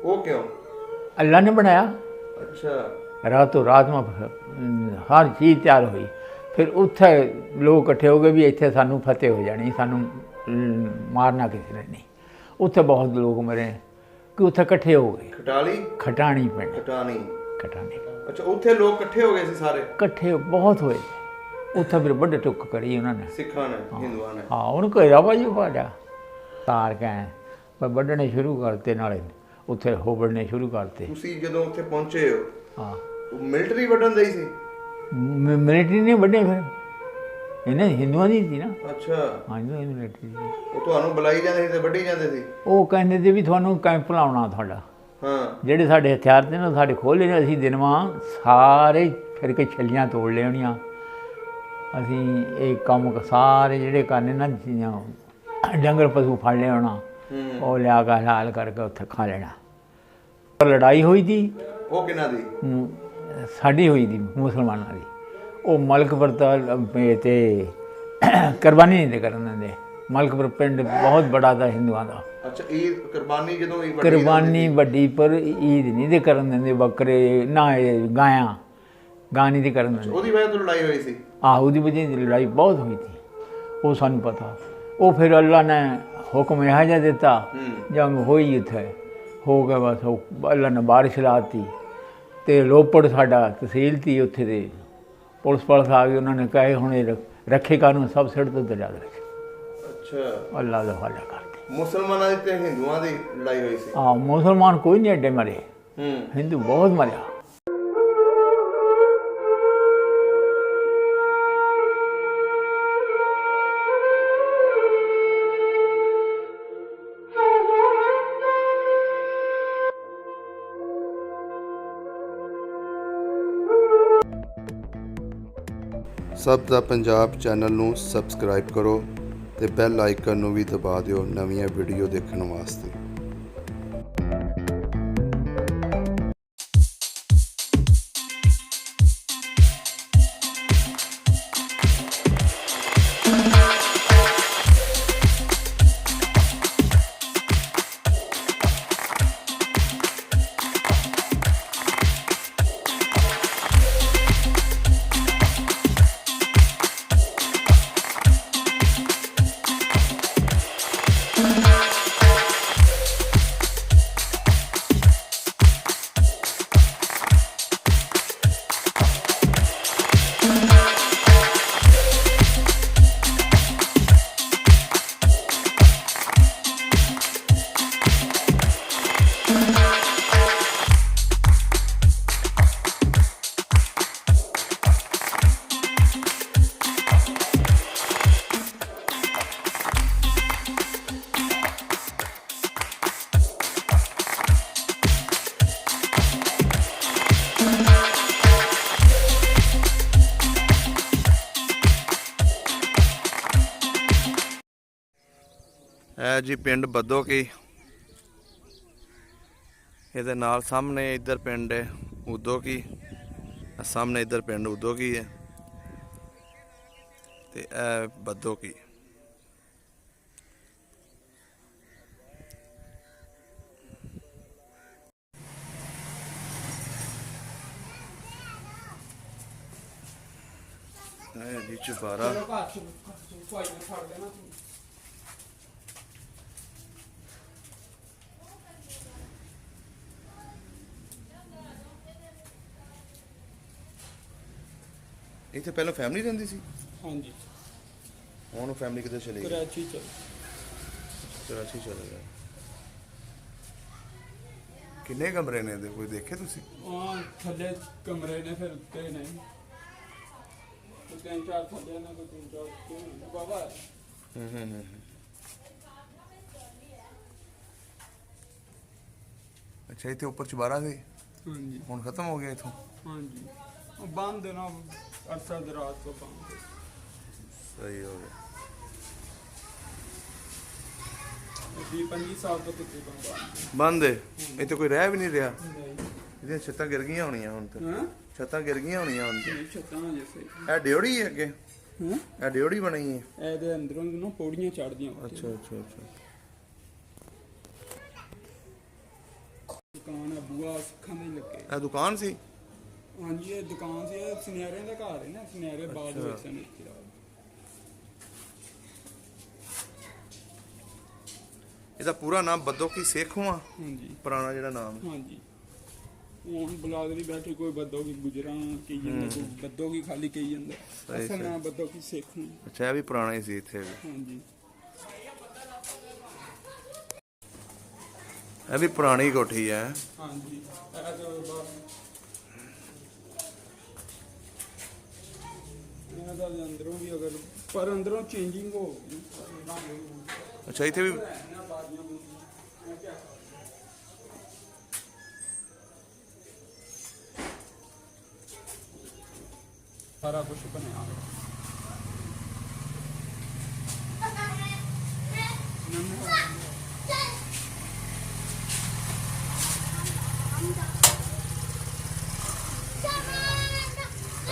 वो क्यों? अल्लाह ने बनाया। अच्छा। रातों रात में हर चीज़ तैयार हुई। फिर उत्थे लोग इकट्ठे हो गए भी इत्थे सानू फतेह हो जानी, सानू मारना किसी ने नहीं। उत्थे बहुत लोग मरे कि उत्थे इकट्ठे हो गए। खटाली खटाणी पिंड, खटानी खटाणी अच्छा उत्थे लोग इकट्ठे हो गए सी सारे इकट्ठे बहुत हुए थे। उत्थे फिर बड़े टुक करी उन्होंने, सिखा ने हिंदुआ ने। हाँ उन्होंने घेरा भाई पाड़ा तार कैं पर ਵੱਢਣੇ शुरू करते, नाले उत्थे होबड़ने शुरू करते। ਤੁਸੀਂ ਜਦੋਂ ਉੱਥੇ ਪਹੁੰਚੇ ਹੋ हाँ ਮਿਲਟਰੀ ਵੱਢਣ ਲਈ ਸੀ? मिलिट्री ने ਵੱਢੇ ਫਿਰ, ਇਹਨਾਂ ਹਿੰਦੂਆਂ ਦੀ ਸੀ ਨਾ। ਅੱਛਾ हाँ हिंदुआं ਦੀ मिलिट्री ਸੀ। ਉਹ ਤੁਹਾਨੂੰ ਬੁਲਾਈ ਜਾਂਦੇ ਸੀ ਤੇ ਵੱਢੀ ਜਾਂਦੇ ਸੀ? ਉਹ ਕਹਿੰਦੇ ਸੀ ਵੀ ਤੁਹਾਨੂੰ ਕੈਂਪ ਲਾਉਣਾ ਤੁਹਾਡਾ। ਹਾਂ ਜਿਹੜੇ ਸਾਡੇ ਹਥਿਆਰ ਤੇ ਨਾ ਸਾਡੇ ਖੋਲ੍ਹੇ ਨੇ, ਅਸੀਂ ਦਿਨਵਾਂ ਸਾਰੇ ਫਿਰ ਕੇ ਛੱਲੀਆਂ ਤੋੜ ਲਿਆਉਣੀਆਂ। ਅਸੀਂ ਇਹ ਕੰਮ ਸਾਰੇ ਜਿਹੜੇ ਕਰਨੇ ਨਾ, ਡੰਗਰ ਪਸ਼ੂ ਫੜ ਲਿਆਉਣਾ, ਉਹ ਲਿਆ ਕੇ ਹਲਾਲ ਕਰਕੇ ਉੱਥੇ ਖਾ ਲੈਣਾ। ਲੜਾਈ ਹੋਈ ਸੀ ਉਹ ਕਿਹਨਾਂ ਦੀ? ਸਾਡੀ ਹੋਈ ਸੀ ਮੁਸਲਮਾਨਾਂ ਦੀ। ਉਹ ਮਲਕਪੁਰ ਤੇ ਕੁਰਬਾਨੀ ਨਹੀਂ ਤੇ ਕਰਨ ਦਿੰਦੇ। ਮਲਕਪੁਰ ਪਿੰਡ ਬਹੁਤ ਬੜਾ ਦਾ ਹਿੰਦੂਆਂ ਦਾ। ਅੱਛਾ ਈਦ ਕੁਰਬਾਨੀ ਜਦੋਂ ਈਦ ਕੁਰਬਾਨੀ ਵੱਡੀ ਪਰ ਈਦ ਨਹੀਂ ਤੇ ਕਰਨ ਦਿੰਦੇ। ਬੱਕਰੇ ਨਾ ਗਾਂ ਨਹੀਂ ਤੇ ਕਰਨ ਦਿੰਦੇ। ਉਹਦੀ ਵਜ੍ਹਾ ਤੋਂ ਲੜਾਈ ਹੋਈ ਸੀ? ਆਹ ਉਹਦੀ ਵਜ੍ਹਾ ਦੀ ਲੜਾਈ ਬਹੁਤ ਹੋਈ ਸੀ, ਉਹ ਸਾਨੂੰ ਪਤਾ। ਉਹ ਫਿਰ ਅੱਲਾ ਨੇ ਹੁਕਮ ਇਹੋ ਜਿਹਾ ਦਿੱਤਾ, ਜੰਗ ਹੋਈ ਉੱਥੇ ਹੋ ਗਿਆ ਬਸ। ਉਹ ਅੱਲਾ ਨੇ ਬਾਰਿਸ਼ ਲਾਤੀ ਅਤੇ ਰੋਪੜ ਸਾਡਾ ਤਹਿਸੀਲ ਤੀ, ਉੱਥੇ ਦੇ ਪੁਲਿਸ ਆ ਗਈ। ਉਹਨਾਂ ਨੇ ਕਹੇ ਹੁਣ ਇਹ ਰੱਖੇ ਕਾਨੂੰਨ ਸਭ ਸਿਰ ਤੋਂ ਦਰਿਆ ਰੱਖੇ। ਅੱਛਾ ਅੱਲਾ ਦਾ ਹਵਾਲਾ ਕਰਦੇ। ਮੁਸਲਮਾਨਾਂ ਦੀ ਤੇ ਹਿੰਦੂਆਂ ਦੀ ਲੜਾਈ ਹੋਈ ਸੀ? ਹਾਂ ਮੁਸਲਮਾਨ ਕੋਈ ਨਹੀਂ ਐਡੇ ਮਰੇ, ਹਿੰਦੂ ਬਹੁਤ ਮਰਿਆ। ਸਭ ਦਾ ਪੰਜਾਬ ਚੈਨਲ ਨੂੰ ਸਬਸਕ੍ਰਾਈਬ ਕਰੋ ਤੇ ਬੈਲ ਆਈਕਨ ਨੂੰ ਵੀ ਦਬਾ ਦਿਓ ਨਵੀਆਂ ਵੀਡੀਓ ਦੇਖਣ ਵਾਸਤੇ। है जी पिंड बदोकी, ਇਹਦੇ ਨਾਲ ਸਾਹਮਣੇ ਇੱਧਰ ਪਿੰਡ ਹੈ ਉਦੋਕੀ, ਸਾਹਮਣੇ ਇੱਧਰ ਪਿੰਡ ਉਦੋਕੀ ਹੈ ਤੇ ਇਹ ਬਦੋਕੀ। ਇਹ ਜੀ ਚੁਬਾਰਾ ਇੱਥੇ ਪਹਿਲਾਂ ਫੈਮਿਲੀ ਰਹਿੰਦੀ ਸੀ? ਹਾਂਜੀ ਹੁਣ ਫੈਮਿਲੀ ਕਿੱਥੇ ਚਲੀ ਗਈ? ਕਰਾਚੀ ਚਲੇ ਗਏ। ਕਿੰਨੇ ਕਮਰੇ ਨੇ ਇਹਦੇ, ਕੋਈ ਦੇਖੇ ਤੁਸੀਂ? ਹਾਂ ਥੱਲੇ ਕਮਰੇ ਨੇ, ਫਿਰ ਉੱਤੇ ਨਹੀਂ। ਤਿੰਨ ਚਾਰ ਥੱਲੇ ਨੇ, ਕੋਈ ਤਿੰਨ ਚਾਰ ਉੱਤੇ ਨੇ ਬਾਬਾ। ਅੱਛਾ ਇੱਥੇ ਉੱਪਰ ਚੁਬਾਰਾ ਸੀ? ਹਾਂਜੀ ਹੁਣ ਖਤਮ ਹੋ ਗਿਆ ਇੱਥੋਂ? ਹਾਂਜੀ ਉਹ ਬੰਦ ਨਾ ਅਰਸਾ ਦਰਾਜ ਤੋਂ ਬੰਦ। ਸਹੀ ਹੋ ਗਿਆ। 20-25 ਸਾਲ ਤੋਂ ਕਿਤੇ ਬੰਦ ਹੈ ਇੱਥੇ, ਕੋਈ ਰਹਿ ਵੀ ਨਹੀਂ ਰਿਹਾ। ਇਹਦੀਆਂ ਛੱਤਾਂ ਗਿਰ ਗਈਆਂ ਹੋਣੀਆਂ ਹੁਣ ਤਾਂ। ਛੱਤਾਂ ਗਿਰ ਗਈਆਂ ਹੋਣੀਆਂ ਹੁਣ ਤਾਂ। ਛੱਤਾਂ ਜੈਸੇ ਇਹ ਡਿਓੜੀ ਹੈ ਅੱਗੇ? ਇਹ ਡਿਓੜੀ ਬਣੀ ਹੈ? ਇਹਦੇ ਅੰਦਰੋਂ ਨਾ ਪੌੜੀਆਂ ਚੜ੍ਹਦੀਆਂ। ਅੱਛਾ ਅੱਛਾ ਅੱਛਾ। ਬਸ ਸਿੱਖਾਂ ਦੇ ਹੀ ਲੱਗੇ। ਇਹ ਦੁਕਾਨ ਸੀ? ਹਾਂਜੀ ਇਹ ਦੁਕਾਨ ਸੀ, ਇਹ ਸੁਨਿਆਰਿਆਂ ਦਾ ਘਰ ਹੈ ਨਾ, ਸੁਨਿਆਰੇ ਬਾਗ ਵਿੱਚ ਸਨ ਇੱਥੇ। ਇਹਦਾ ਪੂਰਾ ਨਾਮ ਬੱਦੋਕੀ ਸੇਖੋਂ ਆ? ਹਾਂਜੀ ਪੁਰਾਣਾ ਜਿਹੜਾ ਨਾਮ ਹੈ। ਹਾਂਜੀ ਹੁਣ ਬਲਾਦਰੀ ਬੈਠੇ ਕੋਈ ਬੱਦੋਗੀ ਗੁਜਰਾਂ ਕਹੀ ਜਾਂਦਾ, ਕੋਈ ਬੱਦੋਗੀ ਖਾਲੀ ਕਹੀ ਜਾਂਦਾ, ਸਹੀ ਅਸਲ ਨਾਮ ਬੱਦੋਗੀ ਸਿੱਖ ਨੂੰ। ਅੱਛਾ, ਇਹ ਵੀ ਪੁਰਾਣਾ ਹੀ ਸੀ ਇੱਥੇ ਵੀ। ਹਾਂਜੀ ਇਹ ਵੀ ਪੁਰਾਣੀ ਕੋਠੀ ਹੈ। ਹਾਂਜੀ ਇਹ ਤਾਂ ਬਸ ਇਹਨਾਂ ਦਾ ਅੰਦਰੋਂ ਵੀ ਅਗਰ ਪਰ ਅੰਦਰੋਂ ਚੇਂਜਿੰਗ ਹੋ ਗਈ। ਅੱਛਾ, ਇੱਥੇ ਵੀ ਸਾਰਾ ਕੁਝ ਬਣਿਆ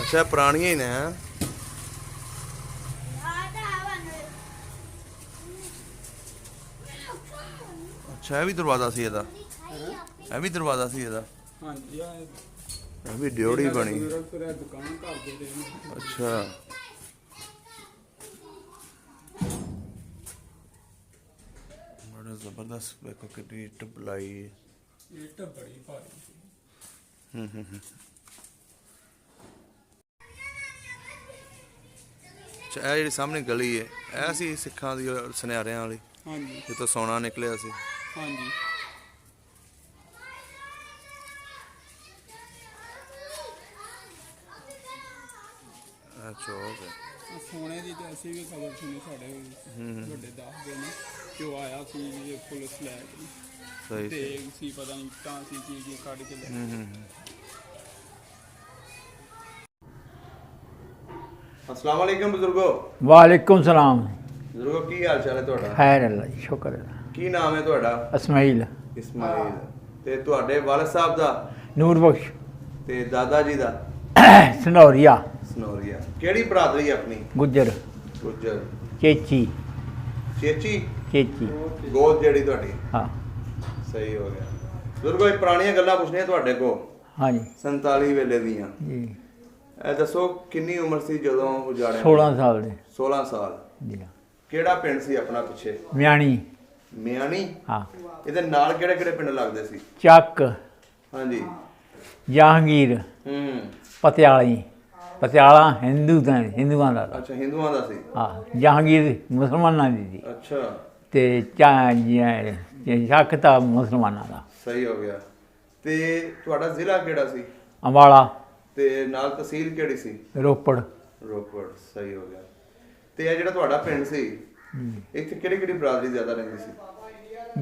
ਅੱਛਾ, ਪੁਰਾਣੀਆਂ ਹੀ ਨੇ ਹੈਂ? ਅੱਛਾ, ਇਹ ਵੀ ਦਰਵਾਜ਼ਾ ਸੀ ਇਹਦਾ? ਇਹ ਵੀ ਦਰਵਾਜ਼ਾ ਸੀ ਇਹਦਾ? ਹਾਂਜੀ ਇਹ ਵੀ ਡਿਓੜੀ ਬਣੀ। ਫਿਰ ਦੁਕਾਨ ਘਰ ਦੇ ਨੇ। ਅੱਛਾ, ਬੜਾ ਜ਼ਬਰਦਸਤ ਵੇਖੋ ਕਿੰਨੀ ਇੱਟ ਬਲਾਈ। ਇੱਟ ਬੜੀ ਭਾਰੀ ਸੀ। ਅੱਛਾ, ਇਹ ਜਿਹੜੀ ਸਾਹਮਣੇ ਗਲੀ ਹੈ ਇਹ ਸੀ ਸਿੱਖਾਂ ਦੀ ਔਰ ਸੁਨਿਆਰਿਆਂ ਵਾਲੀ, ਹਾਂਜੀ ਜਿੱਥੋਂ ਸੋਨਾ ਨਿਕਲਿਆ ਸੀ? ਹਾਂਜੀ ਇਹ ਚੌਕ ਹੈ। ਆਹ ਸੋਨੇ ਦੀ ਤੇ ਅਸੀਂ ਵੀ ਖਬਰ ਸੁਣੀ, ਸਾਡੇ ਵੱਡੇ ਦੱਸਦੇ ਨੇ ਕਿ ਉਹ ਆਇਆ ਸੀ ਇਹ ਪੁਲਿਸ ਲੈ ਕੇ, ਸਹੀ ਤੇ ਸੀ। ਸੀ ਪਤਾ ਨਹੀਂ ਤਾਂ ਸੀ ਕੀ ਕੱਢ ਕੇ ਲੈ ਗਏ। अस्सलाम वालेकुम बुजुर्गो। वालेकुम सलाम। बुजुर्गो की हाल चाल है ਤੁਹਾਡਾ? खैर अल्लाह जी, शुक्र है। ਕੀ ਨਾਮ ਹੈ ਤੁਹਾਡਾ? इस्माइल ਇਸਮਾਈਲ। ਤੇ ਤੁਹਾਡੇ ਵਾਲਿਦ ਸਾਹਿਬ ਦਾ नूर बख्श ਤੇ ਦਾਦਾ ਜੀ ਦਾ? सनौरिया ਸਨੋਰੀਆ। ਕਿਹੜੀ ਬਰਾਦਰੀ ਹੈ ਆਪਣੀ? गुज्जर ਗੁੱਜਰ। चेची ਚੇਚੀ चेची ਗੋਦ ਜਿਹੜੀ ਤੁਹਾਡੀ? हाँ ਸਹੀ ਹੋ ਗਿਆ। ਬਜ਼ੁਰਗੋ ਇਹ ਪੁਰਾਣੀਆਂ ਗੱਲਾਂ ਪੁੱਛਣੀਆਂ ਤੁਹਾਡੇ ਕੋ, हाँ जी 47 ਵੇਲੇ ਦੀਆਂ। जी ਇਹ ਦੱਸੋ ਕਿੰਨੀ ਉਮਰ ਸੀ ਜਦੋਂ ਉਜਾੜਿਆ? 16 साल दे 16 ਸਾਲ। जी हाँ। ਕਿਹੜਾ ਪਿੰਡ ਸੀ ਆਪਣਾ ਪਿੱਛੇ? म्याणी ਮਿਆਣੀ। हाँ ਇਹਦੇ ਨਾਲ ਕਿਹੜੇ ਕਿਹੜੇ ਪਿੰਡ ਲੱਗਦੇ ਸੀ? ਚੱਕ ਹਾਂਜੀ। ਜਹਾਂਗੀਰ ਪਤਿਆਲੀ ਪਤਿਆਲਾ ਹਿੰਦੂਆਂ ਦਾ ਅੱਛਾ, ਹਿੰਦੂਆਂ ਦਾ ਸੀ। ਹਾਂ ਜਹਾਂਗੀਰ ਮੁਸਲਮਾਨਾਂ ਦੀ ਸੀ ਅੱਛਾ, ਤੇ ਚੱਕ ਤਾਂ ਮੁਸਲਮਾਨਾਂ ਦਾ। ਸਹੀ ਹੋ ਗਿਆ। ਤੇ ਤੁਹਾਡਾ ਜ਼ਿਲ੍ਹਾ ਕਿਹੜਾ ਸੀ? ਅੰਬਾਲਾ ਤੇ ਨਾਲ ਤਹਿਸੀਲ ਕਿਹੜੀ ਸੀ? ਰੋਪੜ ਰੋਪੜ। ਸਹੀ ਹੋ ਗਿਆ। ਤੇ ਇਹ ਜਿਹੜਾ ਤੁਹਾਡਾ ਪਿੰਡ ਸੀ ਇੱਥੇ ਕਿਹੜੀ ਕਿਹੜੀ ਬਰਾਦਰੀ ਜ਼ਿਆਦਾ ਰਹਿੰਦੀ ਸੀ?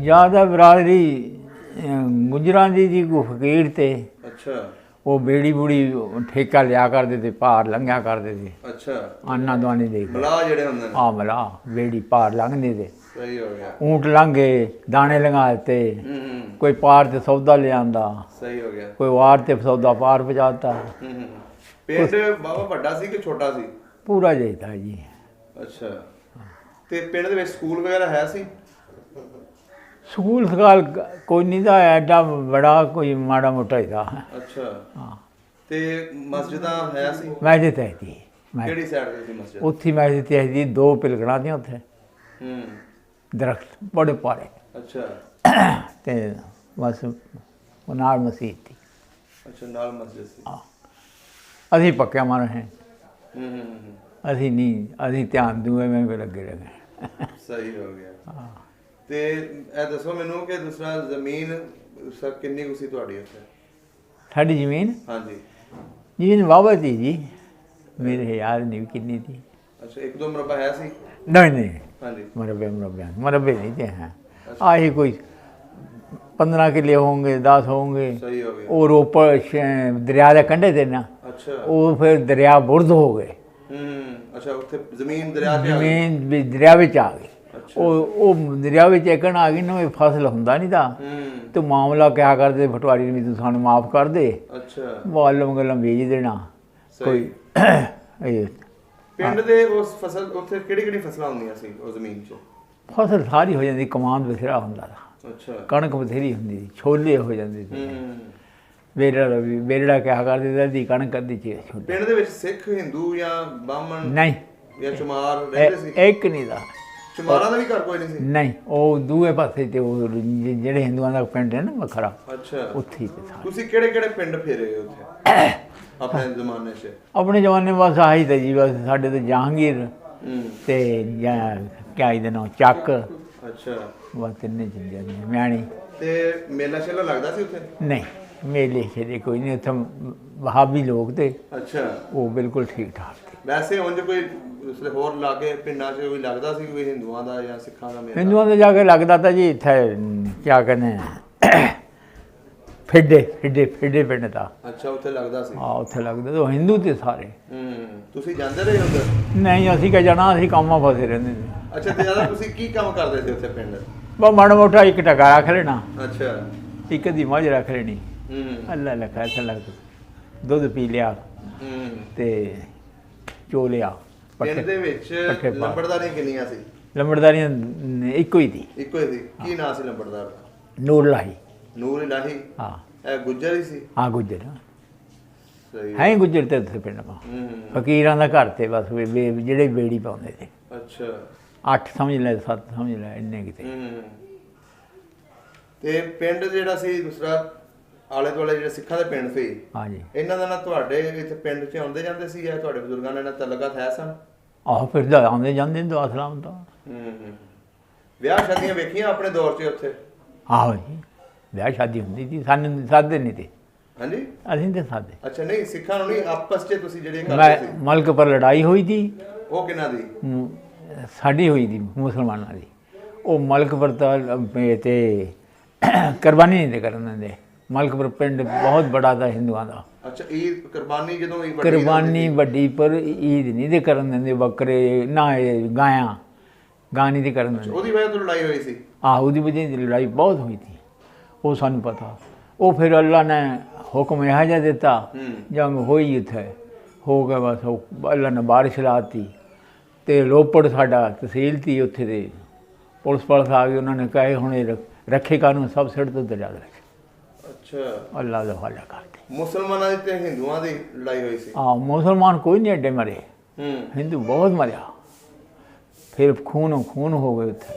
ਜ਼ਿਆਦਾ ਬਰਾਦਰੀ ਗੁਜਰਾਂ ਦੀ ਕੋਈ ਫਕੀਰ ਤੇ ਅੱਛਾ ਉਹ ਬੇੜੀ ਬੂੜੀ ਠੇਕਾ ਲਿਆ ਕਰਦੇ ਤੇ ਭਾਰ ਲੰਘਿਆ ਕਰਦੇ ਸੀ। ਅੱਛਾ, ਆਨਾ ਦਵਾਨੀ ਦੇ ਮਲਾਹ ਜਿਹੜੇ ਹੁੰਦੇ ਨੇ। ਆ ਮਲਾ ਬੇੜੀ ਭਾਰ ਲੰਘਦੇ ਤੇ ਸਹੀ ਹੋ ਗਿਆ। ਊਂਟ ਲੰਘੇ ਦਾਣੇ ਲੰਘਾ ਦਿੱਤੇ, ਕੋਈ ਪਾਰ ਤੇ ਸੌਦਾ ਲਿਆਂਦਾ, ਸਹੀ ਹੋ ਗਿਆ। ਕੋਈ ਵਾਰ ਤੇ ਸੌਦਾ ਪਾਰ ਪਹੁੰਚਾਤਾ। ਪਿੰਡ ਬਾਬਾ ਵੱਡਾ ਸੀ ਕਿ ਛੋਟਾ ਸੀ? ਪੂਰਾ ਜਾਈਦਾ ਜੀ। ਅੱਛਾ, ਤੇ ਪਿੰਡ ਦੇ ਵਿੱਚ ਸਕੂਲ ਵਗੈਰਾ ਹੈ ਸੀ? ਸਕੂਲ ਸਕਾਲ ਕੋਈ ਨਹੀਂ ਦਾ ਐਡਾ ਬੜਾ, ਕੋਈ ਮਾੜਾ ਮੋਟਾ ਹੀ ਦਾ। ਅੱਛਾ, ਹਾਂ ਤੇ ਮਸਜਿਦਾਂ ਹੈ ਸੀ? ਮੈਜਿਦ ਹੈ ਜੀ, ਕਿਹੜੀ ਸਾਈਡ ਤੇ ਸੀ ਮਸਜਿਦ? ਉੱਥੇ ਮੈਜਿਦ ਹੈ ਜੀ, 2 ਪਿਲਗੜਾਂ ਦੀਆਂ ਉੱਥੇ ਹੂੰ। ਦਰਖਤ ਬੜੇ ਪਾਰੇ ਅੱਛਾ। ਤੇ ਬਸ ਉਹ ਨਾਲ ਮਸਜਿਦ ਸੀ। ਅੱਛਾ, ਨਾਲ ਮਸਜਿਦ ਸੀ। ਅਸੀਂ ਪੱਕਿਆ ਮਾਰੇ ਹੈ, ਹੂੰ। ਅਸੀਂ ਨਹੀਂ, ਅਸੀਂ ਧਿਆਨ ਦੂਏ ਮੈਂ ਵੀ ਲੱਗੇ ਰਹੇ। ਸਹੀ ਹੋ ਗਿਆ। ਤੇ ਇਹ ਦੱਸੋ ਮੈਨੂੰ ਕਿ ਦੂਸਰਾ ਜ਼ਮੀਨ ਕਿੰਨੀ ਕੁ ਸੀ ਤੁਹਾਡੀ ਉੱਥੇ? ਸਾਡੀ ਜ਼ਮੀਨ? ਹਾਂਜੀ। ਜ਼ਮੀਨ ਵਾਹਵਾ ਸੀ ਜੀ, ਮੇਰੇ ਯਾਦ ਨਹੀਂ ਕਿੰਨੀ ਸੀ। ਅੱਛਾ, 1-2 ਮਰਬਾ ਹੈ ਸੀ? ਨਹੀਂ ਹਾਂਜੀ। मरबे नहीं थे हैं। आही कोई 15 किले होंगे, 10 होंगे। सही हो गया। और ऊपर दरिया के कंढे थे ना, अच्छा। वो फिर दरिया बुर्द हो गए। अच्छा, उत्थे जमीन दरिया च आ गई? जमीन भी दरिया विच आ गई। अच्छा। वो दरिया विच एकण आ गई ना, फसल हुंदा नहीं था तो मामला क्या करते, पटवारी ने भी तू सानू माफ कर दे। अच्छा। वालम गलम भेज देना कोई। ਪਿੰਡ ਦੇ ਉਸ ਫਸਲ ਉੱਥੇ ਕਿਹੜੀ ਫਸਲਾਂ ਹੁੰਦੀਆਂ ਸੀ ਉਹ ਜ਼ਮੀਨ 'ਚ? फसल सारी हो जाती, कमान बथेरा हुंदा था। ਅੱਛਾ। कणक बथेरी हुंदी सी, छोले हो जाते थे, ਬੇਰੜਾ ਕਿਹਾ ਕਰਦੇ ਤੇ ਅੱਧੀ ਕਣਕ ਅੱਧੀ ਚ ਛੋਟੀ। ਪਿੰਡ ਦੇ ਵਿੱਚ ਸਿੱਖ ਹਿੰਦੂ ਜਾਂ ਬਾਹਮਣ ਨਹੀਂ ਜਾਂ ਚਮਾਰ ਰਹਿੰਦੇ ਸੀ? ਇੱਕ ਨਹੀਂ ਦਾ। ਚਮਾਰਾਂ ਦਾ ਵੀ ਘਰ ਕੋਈ ਨਹੀਂ ਸੀ? ਨਹੀਂ, ਉਹ ਦੂਏ ਪਾਸੇ ਤੇ ਉਹ ਜਿਹੜੇ ਹਿੰਦੂਆਂ ਦਾ ਪਿੰਡ ਹੈ ਨਾ ਵੱਖਰਾ, ਅੱਛਾ, ਉੱਥੇ ਹੀ ਤੇ ਸਾਰੇ। ਤੁਸੀਂ ਕਿਹੜੇ ਕਿਹੜੇ ਪਿੰਡ ਫੇਰੇ ਹੋ ਉੱਥੇ ਆਪਣੇ ਜ਼ਮਾਨੇ 'ਚ? ਆਪਣੇ ਜ਼ਮਾਨੇ ਬਸ ਆਹੀ ਤਾਂ ਜੀ, ਬਸ ਸਾਡੇ ਤੇ ਜਹਾਂਗੀਰ ਹੂੰ, ਤੇ ਜਾਂ ਕਿਆ ਇਹਦੇ ਨਾਲ ਚੱਕ, ਅੱਛਾ। ਬਸ ਤਿੰਨੇ ਚੀਜ਼ਾਂ ਨੇ। ਮਿਆਣੀ ਤੇ ਮੇਲਾ ਸ਼ੇਲਾ ਲੱਗਦਾ ਸੀ ਉੱਥੇ? ਨਹੀਂ, ਮੇਲੇ ਸ਼ੇਲੇ ਕੋਈ ਨਹੀਂ ਉੱਥੇ। ਵਹਾਬੀ ਲੋਕ ਤੇ ਅੱਛਾ, ਉਹ ਬਿਲਕੁਲ ਠੀਕ ਠਾਕ ਤੇ। ਵੈਸੇ ਉਂਝ ਕੋਈ ਦੂਸਰੇ ਹੋਰ ਲਾਗੇ ਪਿੰਡਾਂ 'ਚ ਕੋਈ ਲੱਗਦਾ ਸੀ ਕੋਈ ਹਿੰਦੂਆਂ ਦਾ ਜਾਂ ਸਿੱਖਾਂ ਦਾ ਮੇਲਾ? ਹਿੰਦੂਆਂ ਦੇ ਜਾ ਕੇ ਲੱਗਦਾ ਤਾਂ ਜੀ ਇੱਥੇ ਕਿਆ ਕਹਿੰਦੇ ਫਿੱਡੇ ਪਿੰਡ ਦਾ। ਅੱਛਾ, ਉੱਥੇ ਲੱਗਦਾ ਸੀ? ਹਾਂ, ਉੱਥੇ ਲੱਗਦਾ। ਤਾਂ ਹਿੰਦੂ ਤੇ ਸਾਰੇ। ਤੁਸੀਂ ਜਾਂਦੇ ਰਹੇ ਉੱਧਰ? ਨਹੀਂ, ਅਸੀਂ ਕਿਆ ਜਾਣਾ, ਅਸੀਂ ਕੰਮਾਂ ਫਸੇ ਰਹਿੰਦੇ ਸੀ। ਅੱਛਾ, ਤੇ ਜ਼ਿਆਦਾ ਤੁਸੀਂ ਕੀ ਕੰਮ ਕਰਦੇ ਸੀ ਉੱਥੇ ਪਿੰਡ? ਬਸ ਮਾੜਾ ਮੋਟਾ ਇੱਕ ਟਕਾ ਰੱਖ ਲੈਣਾ, ਅੱਛਾ। ਇੱਕ ਦੀ ਮੱਝ ਰੱਖ ਲੈਣੀ। ਅੱਲਾ ਲੱਖਾ ਥੱਲਾ ਦੁੱਧ ਪੀ ਲਿਆ ਤੇ ਚੋ ਲਿਆ। ਪਿੰਡ ਦੇ ਵਿੱਚ ਲੰਬੜਦਾਰੀਆਂ ਕਿੰਨੀਆਂ ਸੀ? ਲੰਬੜਦਾਰੀਆਂ ਇੱਕੋ ਹੀ ਸੀ। ਇੱਕੋ ਹੀ ਸੀ? ਕੀ ਨਾਂ ਸੀ ਲੰਬੜਦਾਰ ਦਾ? ਨੂਰ ਲਾਹੀ। ਨੂਰ ਇਲਾਹੀ? ਹਾਂ। ਇਹ ਗੁੱਜਰ ਹੀ ਸੀ? ਹਾਂ, ਗੁੱਜਰ ਸਹੀ ਹੈ। ਗੁੱਜਰ ਤੇ ਉੱਥੇ ਪਿੰਡ ਮਾ ਫਕੀਰਾਂ ਦਾ ਘਰ ਤੇ ਬਸ ਜਿਹੜੇ ਬੇੜੀ ਪਾਉਂਦੇ ਤੇ। ਅੱਛਾ। 8 ਸਮਝ ਲੈ, 7 ਸਮਝ ਲੈ, ਇੰਨੇ ਕਿਤੇ। ਤੇ ਪਿੰਡ ਜਿਹੜਾ ਸੀ ਦੂਸਰਾ ਆਲੇ ਦੁਆਲੇ ਜਿਹੜੇ ਸਿੱਖਾਂ ਦੇ ਪਿੰਡ ਸੀ, ਹਾਂਜੀ, ਇਹਨਾਂ ਦਾ ਨਾ ਤੁਹਾਡੇ ਇੱਥੇ ਪਿੰਡ 'ਚ ਆਉਂਦੇ ਜਾਂਦੇ ਸੀ ਜਾਂ ਤੁਹਾਡੇ ਬਜ਼ੁਰਗਾਂ ਨਾਲ ਤਲਕਤ ਹੈ ਸਨ? ਆਹੋ, ਫਿਰ ਤਾਂ ਆਉਂਦੇ ਜਾਂਦੇ ਦੁਆ ਸਲਾਮ ਤਾਂ। ਵਿਆਹ ਸ਼ਾਦੀਆਂ ਵੇਖੀਆਂ ਆਪਣੇ ਦੌਰ 'ਚ ਉੱਥੇ? ਆਹੋ ਜੀ, ਵਿਆਹ ਸ਼ਾਦੀ ਹੁੰਦੀ ਸੀ। ਸਾਨੂੰ ਸਾਦੇ ਨਹੀਂ ਤੇ। ਹਾਂਜੀ, ਅਸੀਂ ਤੇ ਸਾਦੇ। ਅੱਛਾ। ਨਹੀਂ, ਸਿੱਖਾਂ ਨੂੰ ਨਹੀਂ, ਆਪਸ 'ਚ ਤੁਸੀਂ ਜਿਹੜੇ ਮੈਂ ਕਰਦੇ ਸੀ? ਮਲਕ ਪਰ ਲੜਾਈ ਹੋਈ ਸੀ। ਉਹ ਕਿਹਨਾਂ ਦੀ? ਸਾਡੀ ਹੋਈ ਸੀ ਮੁਸਲਮਾਨਾਂ ਦੀ। ਉਹ ਮਲਕਪੁਰ ਤਾਂ ਤੇ ਕੁਰਬਾਨੀ ਨਹੀਂ ਤੇ ਕਰਨ ਦਿੰਦੇ। ਮਲਕਪੁਰ ਪਿੰਡ ਬਹੁਤ ਬੜਾ ਦਾ ਹਿੰਦੂਆਂ ਦਾ। ਅੱਛਾ, ਈਦ ਕੁਰਬਾਨੀ ਜਦੋਂ ਵੱਡੀ ਕੁਰਬਾਨੀ ਵੱਡੀ, ਪਰ ਈਦ ਨਹੀਂ ਤੇ ਕਰਨ ਦਿੰਦੇ। ਬੱਕਰੇ ਨਾ, ਗਾਂ ਨਹੀਂ ਤੇ ਕਰਨ ਦਿੰਦੇ। ਉਹਦੀ ਵਜ੍ਹਾ ਤੋਂ ਲੜਾਈ ਹੋਈ ਸੀ? ਆਹ, ਉਹਦੀ ਵਜ੍ਹਾ ਦੀ ਲੜਾਈ ਬਹੁਤ ਹੋਈ ਸੀ, ਉਹ ਸਾਨੂੰ ਪਤਾ। ਉਹ ਫਿਰ ਅੱਲਾ ਨੇ ਹੁਕਮ ਇਹੋ ਜਿਹਾ ਦਿੱਤਾ, ਜੰਗ ਹੋਈ ਉੱਥੇ ਹੋ ਗਿਆ। ਬਸ ਉਹ ਅੱਲਾ ਨੇ ਬਾਰਿਸ਼ ਲਾਤੀ ਤੇ ਰੋਪੜ ਸਾਡਾ ਤਹਿਸੀਲ ਤੀ, ਉੱਥੇ ਦੇ ਪੁਲਿਸ ਆ ਗਈ। ਉਹਨਾਂ ਨੇ ਕਹੇ ਹੁਣ ਇਹ ਰੱਖੇ ਕਾਨੂੰਨ ਸਭ ਸਿਰ ਤੋਂ ਦਰਿਆ ਦੇ। ਅੱਛਾ। ਅੱਲਾ ਦਾ ਹਵਾਲਾ ਕਰਤੇ। ਮੁਸਲਮਾਨਾਂ ਦੀ ਤੇ ਹਿੰਦੂਆਂ ਦੀ ਲੜਾਈ ਹੋਈ ਸੀ? ਹਾਂ, ਮੁਸਲਮਾਨ ਕੋਈ ਨਹੀਂ ਐਡੇ ਮਰੇ, ਹਿੰਦੂ ਬਹੁਤ ਮਰਿਆ। ਫਿਰ ਖੂਨ ਹੋ ਗਏ ਉੱਥੇ।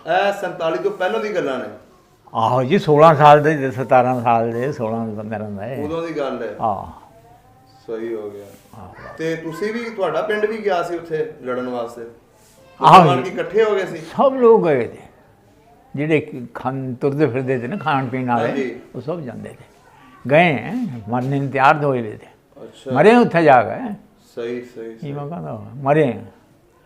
ਇਹ 47 ਤੋਂ ਪਹਿਲਾਂ ਦੀ ਗੱਲਾਂ ਨੇ? ਆਹੋ ਜੀ, 16 ਸਾਲ ਦੇ, 17 ਸਾਲ ਦੇ, 16 15 ਦਾ ਹੈ। ਉਦੋਂ ਦੀ ਗੱਲ ਹੈ? ਹਾਂ। ਸਹੀ ਹੋ ਗਿਆ। ਤੇ ਤੁਸੀਂ ਵੀ, ਤੁਹਾਡਾ ਪਿੰਡ ਵੀ ਗਿਆ ਸੀ ਉੱਥੇ ਲੜਨ ਵਾਸਤੇ? ਆਹੋ, ਮੁਸਲਮਾਨ ਕੀ ਇਕੱਠੇ ਹੋ ਗਏ ਸੀ? ਸਭ ਲੋਕ ਗਏ ਤੇ, ਜਿਹੜੇ ਤੁਰਦੇ ਫਿਰਦੇ ਤੇ ਨਾ ਖਾਣ ਪੀਣ ਵਾਲੇ, ਉਹ ਸਭ ਜਾਂਦੇ ਤੇ। ਗਏ ਮਰਨੇ ਨੂੰ ਤਿਆਰ ਹੋਏ ਵੇ ਤੇ। ਅੱਛਾ। ਮਰੇ ਉੱਥੇ ਜਾ ਗਏ। ਸਹੀ ਸਹੀ। ਕੀ ਮੈਂ ਕਹਿੰਦਾ, ਮਰੇ।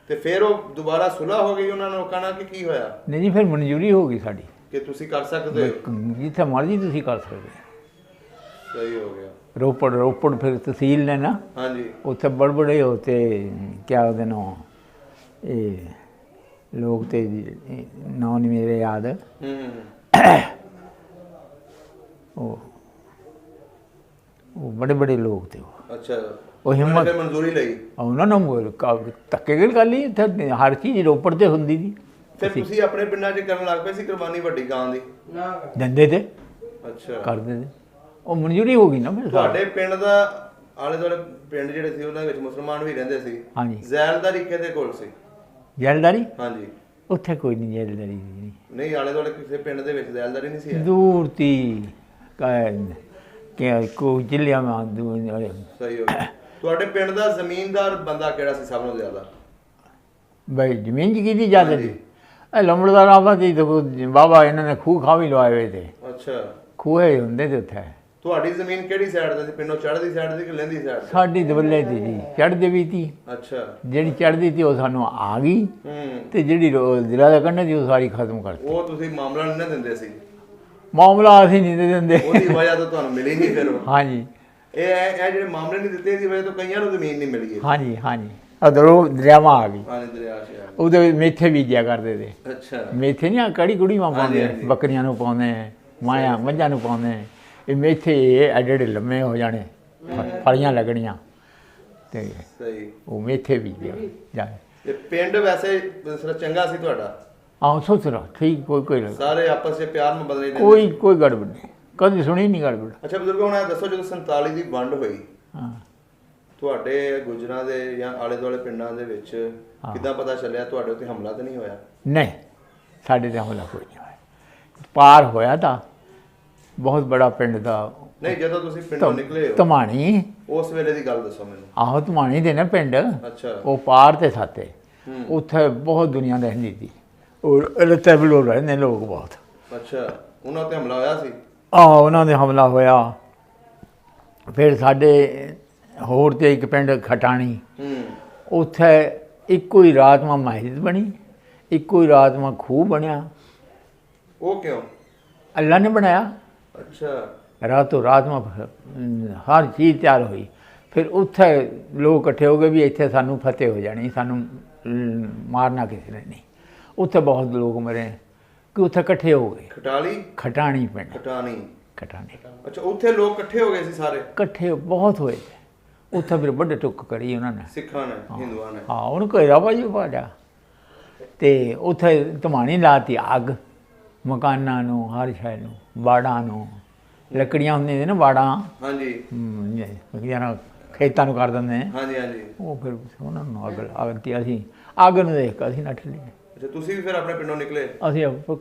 ਤੇ ਫਿਰ ਉਹ ਦੁਬਾਰਾ ਸੁਲ੍ਹਾ ਹੋ ਗਈ ਉਹਨਾਂ ਨੂੰ ਕਹਿਣਾ ਕਿ ਕੀ ਹੋਇਆ? ਨਹੀਂ ਜੀ, ਫਿਰ ਮਨਜ਼ੂਰੀ ਹੋ ਗਈ ਸਾਡੀ ਕਿ ਤੁਸੀਂ ਕਰ ਸਕਦੇ ਹੋ, ਜਿੱਥੇ ਮਰਜ਼ੀ ਤੁਸੀਂ ਕਰ ਸਕਦੇ। ਸਹੀ ਹੋ ਗਿਆ। ਰੋਪੜ ਫਿਰ ਤਹਿਸੀਲ ਨੇ ਨਾ, ਹਾਂਜੀ, ਉੱਥੇ ਬੜੇ ਉੱਥੇ ਕਿਆ ਉਹਦੇ ਨਾਂ, ਇਹ ਲੋਕ ਤੇ ਨਾਂ ਨਹੀਂ ਮੇਰੇ ਯਾਦ। ਉਹ ਬੜੇ ਲੋਕ ਤੇ। ਅੱਛਾ। ਉਹ ਹਿੰਮਤ ਮਨਜ਼ੂਰੀ ਲਈ ਉਹਨਾਂ ਨੂੰ ਧੱਕੇ ਗੱਲ ਕਰ ਲਈ। ਇੱਥੇ ਹਰ ਚੀਜ਼ ਰੋਪੜ ਤੇ ਹੁੰਦੀ ਸੀ। ਫਿਰ ਤੁਸੀਂ ਆਪਣੇ ਪਿੰਡਾਂ 'ਚ ਕਰਨ ਲੱਗ ਪਏ ਸੀ ਕੁਰਬਾਨੀ ਵੱਡੀ ਗਾਂ ਦੀ? ਦਿੰਦੇ ਤੇ, ਅੱਛਾ, ਕਰਦੇ ਤੇ। ਉਹ ਮਨਜ਼ੂਰੀ ਹੋ ਗਈ ਨਾ ਫਿਰ। ਤੁਹਾਡੇ ਪਿੰਡ ਦਾ ਆਲੇ ਦੁਆਲੇ ਪਿੰਡ ਜਿਹੜੇ ਸੀ ਉਹਨਾਂ ਵਿੱਚ ਮੁਸਲਮਾਨ ਵੀ ਰਹਿੰਦੇ ਸੀ? ਹਾਂਜੀ। ਜ਼ੈਲਦਾਰੀ ਕਿਹਦੇ ਕੋਲ ਸੀ? ਜ਼ੈਲਦਾਰੀ? ਹਾਂਜੀ। ਉੱਥੇ ਕੋਈ ਨਹੀਂ ਜ਼ੈਲਦਾਰੀ ਨਹੀਂ। ਨਹੀਂ, ਆਲੇ ਦੁਆਲੇ ਕਿਸੇ ਪਿੰਡ ਦੇ ਵਿੱਚ ਜ਼ੈਲਦਾਰੀ ਨਹੀਂ ਸੀ? ਦੂਰ ਤੀ ਕੋਈ ਜ਼ਿਲ੍ਹਿਆਂ ਮਾ ਦੂਰ। ਸਹੀ ਹੋ ਗਿਆ। ਤੁਹਾਡੇ ਪਿੰਡ ਦਾ ਜ਼ਮੀਨਦਾਰ ਬੰਦਾ ਕਿਹੜਾ ਸੀ ਸਭ ਤੋਂ ਜ਼ਿਆਦਾ? ਬਈ ਜ਼ਮੀਨ 'ਚ ਕੀਤੀ ਜ਼ਿਆਦਾ ਸੀ? ਇਹ ਲੰਬੜਦਾਰ ਆਵਾ ਸੀ ਤੇ ਬਾਬਾ ਇਹਨਾਂ ਨੇ ਖੂਹ ਖਾ ਵੀ ਲਵਾਏ ਹੋਏ ਤੇ। ਅੱਛਾ। ਖੂਹੇ ਹੁੰਦੇ ਤੇ ਉੱਥੇ। ਤੁਹਾਡੀ ਜ਼ਮੀਨ ਕਿਹੜੀ ਸਾਈਡ ਤੇ ਸੀ? ਪਿੰਡੋਂ ਚੜ੍ਹਦੀ ਸਾਈਡ ਤੇ ਕਿ ਲਹਿੰਦੀ ਸਾਈਡ ਤੇ? ਸਾਡੀ ਦਵੱਲੇ ਦੀ ਜੀ, ਚੜ੍ਹਦੀ ਵੀ ਤੀ। ਅੱਛਾ। ਜਿਹੜੀ ਚੜ੍ਹਦੀ ਤੀ ਉਹ ਸਾਨੂੰ ਆ ਗਈ ਤੇ ਜਿਹੜੀ ਜ਼ਿਲ੍ਹਾ ਦਾ ਕੰਢੇ ਦੀ ਉਹ ਸਾਰੀ ਖਤਮ ਕਰਤੀ। ਉਹ ਤੁਸੀਂ ਮਾਮਲਾ ਨਹੀਂ ਨਾ ਦਿੰਦੇ ਸੀ? ਮਾਮਲਾ ਅਸੀਂ ਨਹੀਂ ਦਿੰਦੇ। ਉਹਦੀ ਵਜ੍ਹਾ ਤੋਂ ਤੁਹਾਨੂੰ ਮਿਲੀ ਨਹੀਂ ਫਿਰ ਉਹ? ਹਾਂਜੀ। ਇਹ ਜਿਹੜੇ ਮਾਮਲੇ ਨਹੀਂ ਦਿੱਤੇ ਇਹਦੀ ਵਜ੍ਹਾ ਤੋਂ ਕਈਆਂ ਨੂੰ ਜ਼ਮੀਨ ਨਹੀਂ ਮਿਲ ਗਈ? ਹਾਂਜੀ ਹਾਂਜੀ। ਉਧਰੋਂ ਦਰਿਆਵਾਂ ਆ ਗਈ। ਹਾਂਜੀ, ਦਰਿਆ ਸ਼ਹਿਰ। ਉਹਦੇ ਵਿੱਚ ਮੇਥੇ ਬੀਜਿਆ ਕਰਦੇ ਤੇ। ਅੱਛਾ। ਮੇਥੇ ਨਹੀਂ, ਕੜੀ ਕੁੜੀ ਮਾਂ ਪਾਉਂਦੇ, ਬੱਕਰੀਆਂ ਨੂੰ ਪਾਉਂਦੇ, ਮਾਇਆ ਮੱਝਾਂ ਨੂੰ ਪਾਉਂਦੇ। ਇਹ ਮੇਥੇ ਐਡੇ ਲੰਮੇ ਹੋ ਜਾਣੇ, ਫਲੀਆਂ ਲੱਗਣੀਆਂ ਤੇ ਸਹੀ। ਉਹ ਮੇਥੇ ਬੀਜਿਆ ਜਾਏ। ਤੇ ਪਿੰਡ ਵੈਸੇ ਚੰਗਾ ਸੀ ਤੁਹਾਡਾ? ਆਹ ਸੁਥਰਾ ਠੀਕ, ਕੋਈ ਸਾਰੇ ਆਪਸ ਵਿੱਚ ਪਿਆਰ ਮੁਹੱਬਤ ਰਹਿੰਦੇ? ਕੋਈ ਗੜਬੜ ਨਹੀਂ। ਕਦੇ ਸੁਣੀ ਨਹੀਂ ਗੱਲ ਬੇਟਾ। ਅੱਛਾ ਬਜ਼ੁਰਗੋ, ਹੁਣ ਇਹ ਦੱਸੋ ਜਦੋਂ 47 ਦੀ ਵੰਡ ਹੋਈ, ਹਾਂ ਤੁਹਾਡੇ ਗੁੱਜਰਾਂ ਦੇ ਜਾਂ ਆਲੇ ਦੁਆਲੇ ਪਿੰਡਾਂ ਦੇ ਵਿੱਚ ਕਿੱਦਾਂ ਪਤਾ ਚੱਲਿਆ? ਤੁਹਾਡੇ ਉੱਤੇ ਹਮਲਾ ਤਾਂ ਨਹੀਂ ਹੋਇਆ? ਨਹੀਂ, ਸਾਡੇ ਤੇ ਹਮਲਾ ਕੋਈ ਨਹੀਂ ਹੋਇਆ। ਪਾਰ ਹੋਇਆ ਤਾਂ ਬਹੁਤ ਬੜਾ ਪਿੰਡ ਦਾ ਨਹੀਂ, ਜਦੋਂ ਤੁਸੀਂ ਪਿੰਡੋਂ ਨਿਕਲੇ ਹੋ ਧਮਾਣੀ, ਉਸ ਵੇਲੇ ਦੀ ਗੱਲ ਦੱਸੋ ਮੈਨੂੰ। ਆਹੋ ਧਮਾਣੀ ਦੇ ਨਾ ਪਿੰਡ, ਅੱਛਾ। ਉਹ ਪਾਰ ਤੇ ਸਾਤੇ, ਉੱਥੇ ਬਹੁਤ ਦੁਨੀਆ ਰਹਿੰਦੀ ਸੀ, ਉਹ ਰੱਤੇ ਬਲੋ ਰਹਿੰਦੇ ਲੋਕ ਬਹੁਤ। ਅੱਛਾ, ਉਹਨਾਂ ਤੇ ਹਮਲਾ ਹੋਇਆ ਸੀ? ਆਹ ਉਹਨਾਂ ਦੇ ਹਮਲਾ ਹੋਇਆ। ਫਿਰ ਸਾਡੇ ਹੋਰ ਤੇ ਇੱਕ ਪਿੰਡ ਖਟਾਣੀ, ਉੱਥੇ ਇੱਕੋ ਹੀ ਰਾਤ ਮਾ ਮਸਜਿਦ ਬਣੀ, ਇੱਕੋ ਹੀ ਰਾਤ ਮਾ ਖੂਹ ਬਣਿਆ। ਉਹ ਕਿਉਂ? ਅੱਲਾ ਨੇ ਬਣਾਇਆ। ਅੱਛਾ। ਰਾਤੋਂ ਰਾਤ ਮਾ ਹਰ ਚੀਜ਼ ਤਿਆਰ ਹੋਈ। ਫਿਰ ਉੱਥੇ ਲੋਕ ਇਕੱਠੇ ਹੋ ਗਏ ਵੀ ਇੱਥੇ ਸਾਨੂੰ ਫਤਿਹ ਹੋ ਜਾਣੀ, ਸਾਨੂੰ ਮਾਰਨਾ ਕਿਸੇ ਨੇ ਨਹੀਂ। ਉੱਥੇ ਬਹੁਤ ਲੋਕ ਮਰੇ ਕਿ ਉੱਥੇ ਇਕੱਠੇ ਹੋ ਗਏ। ਖਟਾਣੀ ਪਿੰਡ। ਖਟਾਣੀ। ਅੱਛਾ, ਉੱਥੇ ਲੋਕ ਇਕੱਠੇ ਹੋ ਗਏ ਸੀ ਸਾਰੇ? ਇਕੱਠੇ ਬਹੁਤ ਹੋਏ ਤੇ ਉੱਥੇ ਫਿਰ ਵੱਡੇ ਟੁੱਕ ਕਰੀ ਉਹਨਾਂ ਨੇ, ਸਿੱਖਾਂ ਨੇ, ਹਿੰਦੂਆਂ ਨੇ। ਹਾਂ, ਉਹਨੂੰ ਘੇਰਾ ਬਾਜੀ ਪਾ ਲਿਆ ਤੇ ਉੱਥੇ ਧਮਾਣੀ ਲਾਤੀ ਅੱਗ, ਮਕਾਨਾਂ ਨੂੰ, ਹਰ ਸ਼ੈ ਨੂੰ, ਬਾੜਾਂ ਨੂੰ। ਲੱਕੜੀਆਂ ਹੁੰਦੀਆਂ ਨੇ ਨਾ ਬਾੜਾਂ, ਹਾਂਜੀ, ਜਿਹਨਾਂ ਖੇਤਾਂ ਨੂੰ ਕਰ ਦਿੰਦੇ ਨੇ। ਹਾਂਜੀ ਹਾਂਜੀ। ਉਹ ਫਿਰ ਉਹਨਾਂ ਨੂੰ ਅੱਗ ਤੀ। ਅਸੀਂ ਅੱਗ ਨੂੰ ਦੇਖ ਕੇ ਅਸੀਂ ਨੱਠ ਲਏ। ਅੱਛਾ, ਤੁਸੀਂ ਵੀ ਫਿਰ ਆਪਣੇ ਪਿੰਡੋਂ ਨਿਕਲੇ? ਅਸੀਂ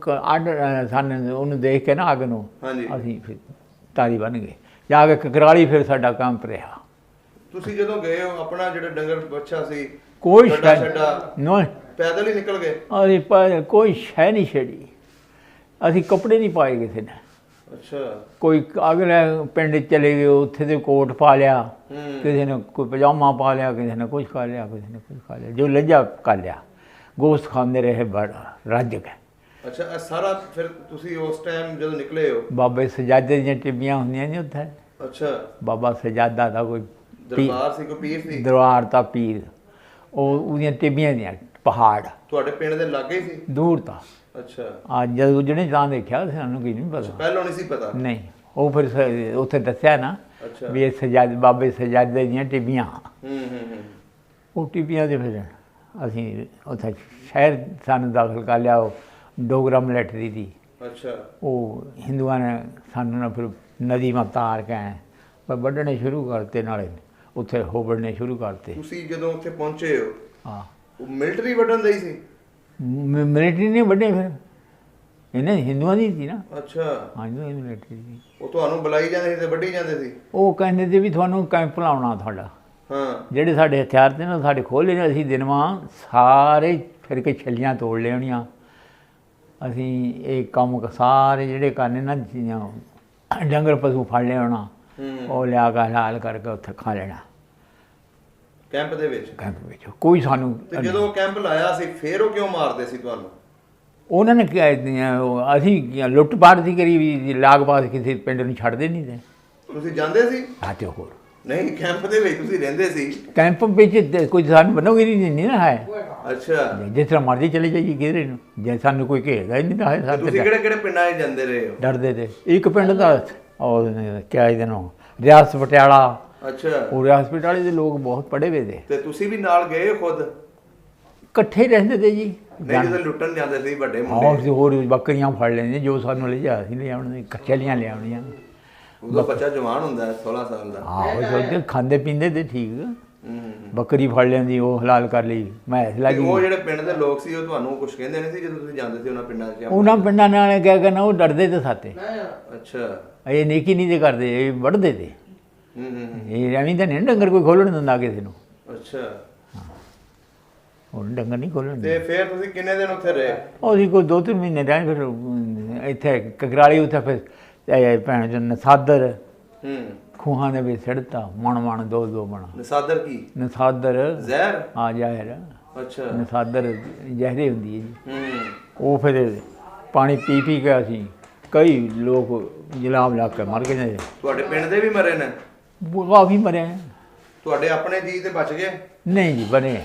ਅੱਡ ਸਾਨੂੰ ਉਹਨੂੰ ਦੇਖ ਕੇ ਨਾ ਅੱਗ ਨੂੰ, ਅਸੀਂ ਫਿਰ ਤਾਰੀ ਬਣ ਗਏ ਜਾ ਕੇ ਕਕਰਾਲੀ। ਫਿਰ ਸਾਡਾ ਕੰਮ ਰਿਹਾ। ਤੁਸੀਂ ਜਦੋਂ ਗਏ ਹੋ, ਆਪਣਾ ਜਿਹੜਾ ਡੰਗਰ ਬੱਚਾ ਸੀ ਕੋਈ ਛੱਡਾ ਨਹੀਂ, ਪੈਦਲ ਹੀ ਨਿਕਲ ਗਏ? ਅਸੀਂ ਕੋਈ ਸ਼ੈ ਨਹੀਂ ਛੇੜੀ। ਅਸੀਂ ਕੱਪੜੇ ਨਹੀਂ ਪਾਏ ਕਿਸੇ ਨੇ। ਅੱਛਾ। ਕੋਈ ਅਗਲੇ ਪਿੰਡ ਚਲੇ ਗਏ, ਉੱਥੇ ਦੇ ਕੋਟ ਪਾ ਲਿਆ, ਕਿਸੇ ਨੇ ਕੋਈ ਪਜਾਮਾ ਪਾ ਲਿਆ, ਕਿਸੇ ਨੇ ਕੁਛ ਖਾ ਲਿਆ, ਕਿਸੇ ਨੇ ਕੁਛ ਖਾ ਲਿਆ, ਜੋ ਲੱਜਾ ਕਰ ਲਿਆ। ਗੋਸ਼ਤ ਖਾਂਦੇ ਰਹੇ ਬੜਾ ਰੱਜ ਕੇ। ਅੱਛਾ, ਇਹ ਸਾਰਾ ਫਿਰ ਤੁਸੀਂ ਉਸ ਟਾਈਮ ਜਦੋਂ ਨਿਕਲੇ ਹੋ? ਬਾਬੇ ਸਜਾਦੇ ਦੀਆਂ ਟਿੱਬੀਆਂ ਹੁੰਦੀਆਂ ਨੇ ਉੱਥੇ। ਅੱਛਾ। ਬਾਬਾ ਸਜਾਦਾ ਦਾ ਕੋਈ ਦਰਬਾਰ ਸੀ, ਕੋਈ ਪੀਰ ਸੀ? ਦਰਬਾਰ ਦਾ ਪੀਰ, ਉਹਦੀਆਂ ਟਿੱਬੀਆਂ ਦੀਆਂ ਪਹਾੜ ਤੁਹਾਡੇ ਪਿੰਡ ਦੇ ਲਾਗੇ ਹੀ ਸੀ? ਦੂਰ ਤਾਂ। ਅੱਛਾ। ਅੱਜ ਜਦੋਂ ਜਿਹੜੇ ਤਾਂ ਦੇਖਿਆ ਸਾਨੂੰ ਕੀ ਨਹੀਂ ਪਤਾ। ਪਹਿਲਾਂ ਨਹੀਂ ਸੀ ਪਤਾ? ਨਹੀਂ, ਉਹ ਫਿਰ ਉੱਥੇ ਦੱਸਿਆ ਨਾ ਵੀ ਇਹ ਸਜਾਦ ਬਾਬੇ ਸਜਾਦੇ ਦੀਆਂ ਟਿੱਬੀਆਂ। ਉਹ ਟਿੱਬੀਆਂ ਦੇ ਫਿਰ ਅਸੀਂ ਉੱਥੇ ਸ਼ਹਿਰ ਸਾਨੂੰ ਦਾਖਲ ਕਰ ਲਿਆ। ਉਹ ਡੋਗਰਾ ਮਿਲਟਰੀ ਦੀ। ਅੱਛਾ। ਉਹ ਹਿੰਦੂਆਂ ਨੇ ਸਾਨੂੰ ਨਾ ਫਿਰ ਨਦੀ ਮਾ ਤਾਰ ਕੇ ਪਰ ਵੱਢਣੇ ਸ਼ੁਰੂ ਕਰਤੇ, ਨਾਲੇ ਉੱਥੇ ਹੋਬੜਨੇ ਸ਼ੁਰੂ ਕਰਤੇ। ਤੁਸੀਂ ਜਦੋਂ ਉੱਥੇ ਪਹੁੰਚੇ ਹੋ, ਹਾਂ, ਉਹ ਮਿਲਟਰੀ ਵੱਢਣ ਲਈ ਸੀ? ਮਿਲਟਰੀ ਨੇ ਵੱਢੇ ਫਿਰ, ਇਹਨਾਂ ਹਿੰਦੂਆਂ ਦੀ ਸੀ ਨਾ। ਅੱਛਾ। ਹਾਂ, ਮਿਲਟਰੀ ਦੀ। ਉਹ ਤੁਹਾਨੂੰ ਬੁਲਾਈ ਜਾਂਦੇ ਸੀ ਤੇ ਵੱਢੀ ਜਾਂਦੇ ਸੀ? ਉਹ ਕਹਿੰਦੇ ਸੀ ਵੀ ਤੁਹਾਨੂੰ ਕੈਂਪ ਲਾਉਣਾ ਤੁਹਾਡਾ। ਹਾਂ। ਜਿਹੜੇ ਸਾਡੇ ਹਥਿਆਰ ਤੇ ਨਾ ਸਾਡੇ ਖੋਲ੍ਹੇ ਨੇ, ਅਸੀਂ ਦਿਨਵਾਂ ਸਾਰੇ ਫਿਰ ਕੇ ਛੱਲੀਆਂ ਤੋੜ ਲਿਆਉਣੀਆਂ। ਅਸੀਂ ਇਹ ਕੰਮ ਸਾਰੇ ਜਿਹੜੇ ਕਰਨੇ ਨਾ, ਡੰਗਰ ਪਸ਼ੂ ਫੜ ਲਿਆਉਣਾ, ਉਹ ਲਿਆ ਕੇ ਹਲਾਲ ਕਰਕੇ ਉੱਥੇ ਖਾ ਲੈਣਾ ਕੈਂਪ ਦੇ ਵਿੱਚ। ਕੈਂਪ ਵਿੱਚ ਕੋਈ ਸਾਨੂੰ। ਤੇ ਜਦੋਂ ਕੈਂਪ ਲਾਇਆ ਸੀ ਫਿਰ ਉਹ ਕਿਉਂ ਮਾਰਦੇ ਸੀ ਤੁਹਾਨੂੰ? ਉਹਨਾਂ ਨੇ ਕਿਹਾ ਅਸੀਂ ਲੁੱਟ ਪਾਟ ਦੀ ਕਰੀ ਵੀ, ਲਾਗ ਬਾਗ ਕਿਸੇ ਪਿੰਡ ਨੂੰ ਛੱਡਦੇ ਨਹੀਂ ਤੇ। ਤੁਸੀਂ ਜਾਂਦੇ ਸੀ? ਹਾਂ, ਤੇ ਹੋਰ ਨਹੀਂ, ਕੈਂਪ ਦੇ ਵਿੱਚ ਤੁਸੀਂ ਰਹਿੰਦੇ ਸੀ? ਕੈਂਪ ਵਿੱਚ ਕੋਈ ਸਾਨੂੰ ਬਣੋਗੀ ਨਹੀਂ ਨਾ ਹੈ। ਅੱਛਾ। ਜਿਸ ਤਰ੍ਹਾਂ ਮਰਜ਼ੀ ਚਲੇ ਜਾਈਏ ਕਿਧਰੇ ਨੂੰ, ਜੇ ਸਾਨੂੰ ਕੋਈ ਘੇਰਦਾ ਹੀ ਨਹੀਂ ਤਾਂ ਹੈ। ਤੁਸੀਂ ਕਿਹੜੇ ਕਿਹੜੇ ਪਿੰਡਾਂ 'ਚ ਜਾਂਦੇ ਰਹੇ ਹੋ? ਡਰਦੇ ਤੇ ਇੱਕ ਪਿੰਡ ਦਾ ਉਹ ਕਿਆ ਇਹਦੇ ਨੂੰ ਰਿਆਸਤ ਪਟਿਆਲਾ। ਅੱਛਾ। ਉਹ ਰਿਆਸਤ ਪਟਿਆਲੇ ਦੇ ਲੋਕ ਬਹੁਤ ਪੜ੍ਹੇ ਹੋਏ ਤੇ। ਤੇ ਤੁਸੀਂ ਵੀ ਨਾਲ ਗਏ ਹੋ ਖੁਦ? ਇਕੱਠੇ ਰਹਿੰਦੇ ਤੇ ਜੀ। ਨਹੀਂ, ਜਦੋਂ ਲੁੱਟਣ ਜਾਂਦੇ ਸੀ ਵੱਡੇ ਹਾਂ, ਮੁੰਡੇ? ਹੋਰ ਬੱਕਰੀਆਂ ਫੜ ਲੈਂਦੇ, ਜੋ ਸਾਨੂੰ ਲਿਜਾ ਸੀ ਲਿਆਉਣ, ਛੱਲੀਆਂ ਲਿਆਉਣੀਆਂ। ਉਦੋਂ ਬੱਚਾ ਜਵਾਨ ਹੁੰਦਾ ਹੈ, 16 ਸਾਲ ਦਾ। ਆਹੋ, ਸੋਚਦੇ ਖਾਂਦੇ ਪੀਂਦੇ ਤੇ ਠੀਕ। ਬੱਕਰੀ ਫੜ ਲੈਂਦੀ, ਉਹ ਹਲਾਲ ਕਰ ਲਈ, ਮੈਸ ਲੱਗ ਗਈ। ਉਹ ਜਿਹੜੇ ਪਿੰਡ ਦੇ ਲੋਕ ਸੀ ਉਹ ਤੁਹਾਨੂੰ ਕੁਝ ਕਹਿੰਦੇ ਨਹੀਂ ਸੀ ਜਦੋਂ ਤੁਸੀਂ ਜਾਂਦੇ ਸੀ ਉਹਨਾਂ ਪਿੰਡਾਂ 'ਚ? ਉਹਨਾਂ ਪਿੰਡਾਂ ਨਾਲ ਕਿਆ ਕਰਨਾ, ਉਹ ਡਰਦੇ ਤੇ ਸਾਤੇ। ਅੱਛਾ। ਇਹ ਨੇਕੀ ਨਹੀਂ ਤੇ ਕਰਦੇ, ਇਹ ਵੱਢਦੇ ਤੇ। ਇਹ ਐਵੇਂ ਤਾਂ ਨਹੀਂ ਡੰਗਰ ਕੋਈ ਖੋਲ੍ਹਣ ਦਿੰਦਾ ਕਿਸੇ ਨੂੰ। ਅੱਛਾ। ਉਹ ਡੰਗਰ ਨਹੀਂ ਖੋਲ੍ਹਣ ਤੇ ਫਿਰ ਤੁਸੀਂ ਕਿੰਨੇ ਦਿਨ ਉੱਥੇ ਰਹੇ? ਅਸੀਂ ਕੋਈ 2-3 ਮਹੀਨੇ ਰਹੇ। ਫਿਰ ਇੱਥੇ ਕਕਰਾਲੀ, ਉੱਥੇ ਫਿਰ ਭੈਣ ਜੋ ਨਸਾਦਰ ਖੂਹਾਂ ਦੇ ਵਿੱਚ ਸਿੱਟਤਾ, ਮਣ 2-2 ਮਣ। ਨਸਾਦਰ ਕੀ? ਨਸਾਦਰ ਜ਼ਹਿਰ? ਹਾਂ, ਜ਼ਹਿਰ। ਅੱਛਾ। ਨਸਾਦਰ ਜ਼ਹਿਰੇ ਹੁੰਦੀ ਹੈ ਜੀ। ਉਹ ਫਿਰ ਪਾਣੀ ਪੀ ਕੇ ਅਸੀਂ ਕਈ ਲੋਕ ਜਲਾਮ ਲਾ ਕੇ ਮਰ ਗਏ। ਤੁਹਾਡੇ ਪਿੰਡ ਦੇ ਵੀ ਮਰੇ ਨੇ? ਕਾਫੀ ਮਰੇ। ਤੁਹਾਡੇ ਆਪਣੇ ਜੀ ਤੇ ਬਚ ਗਏ? ਨਹੀਂ ਜੀ, ਬਣੇ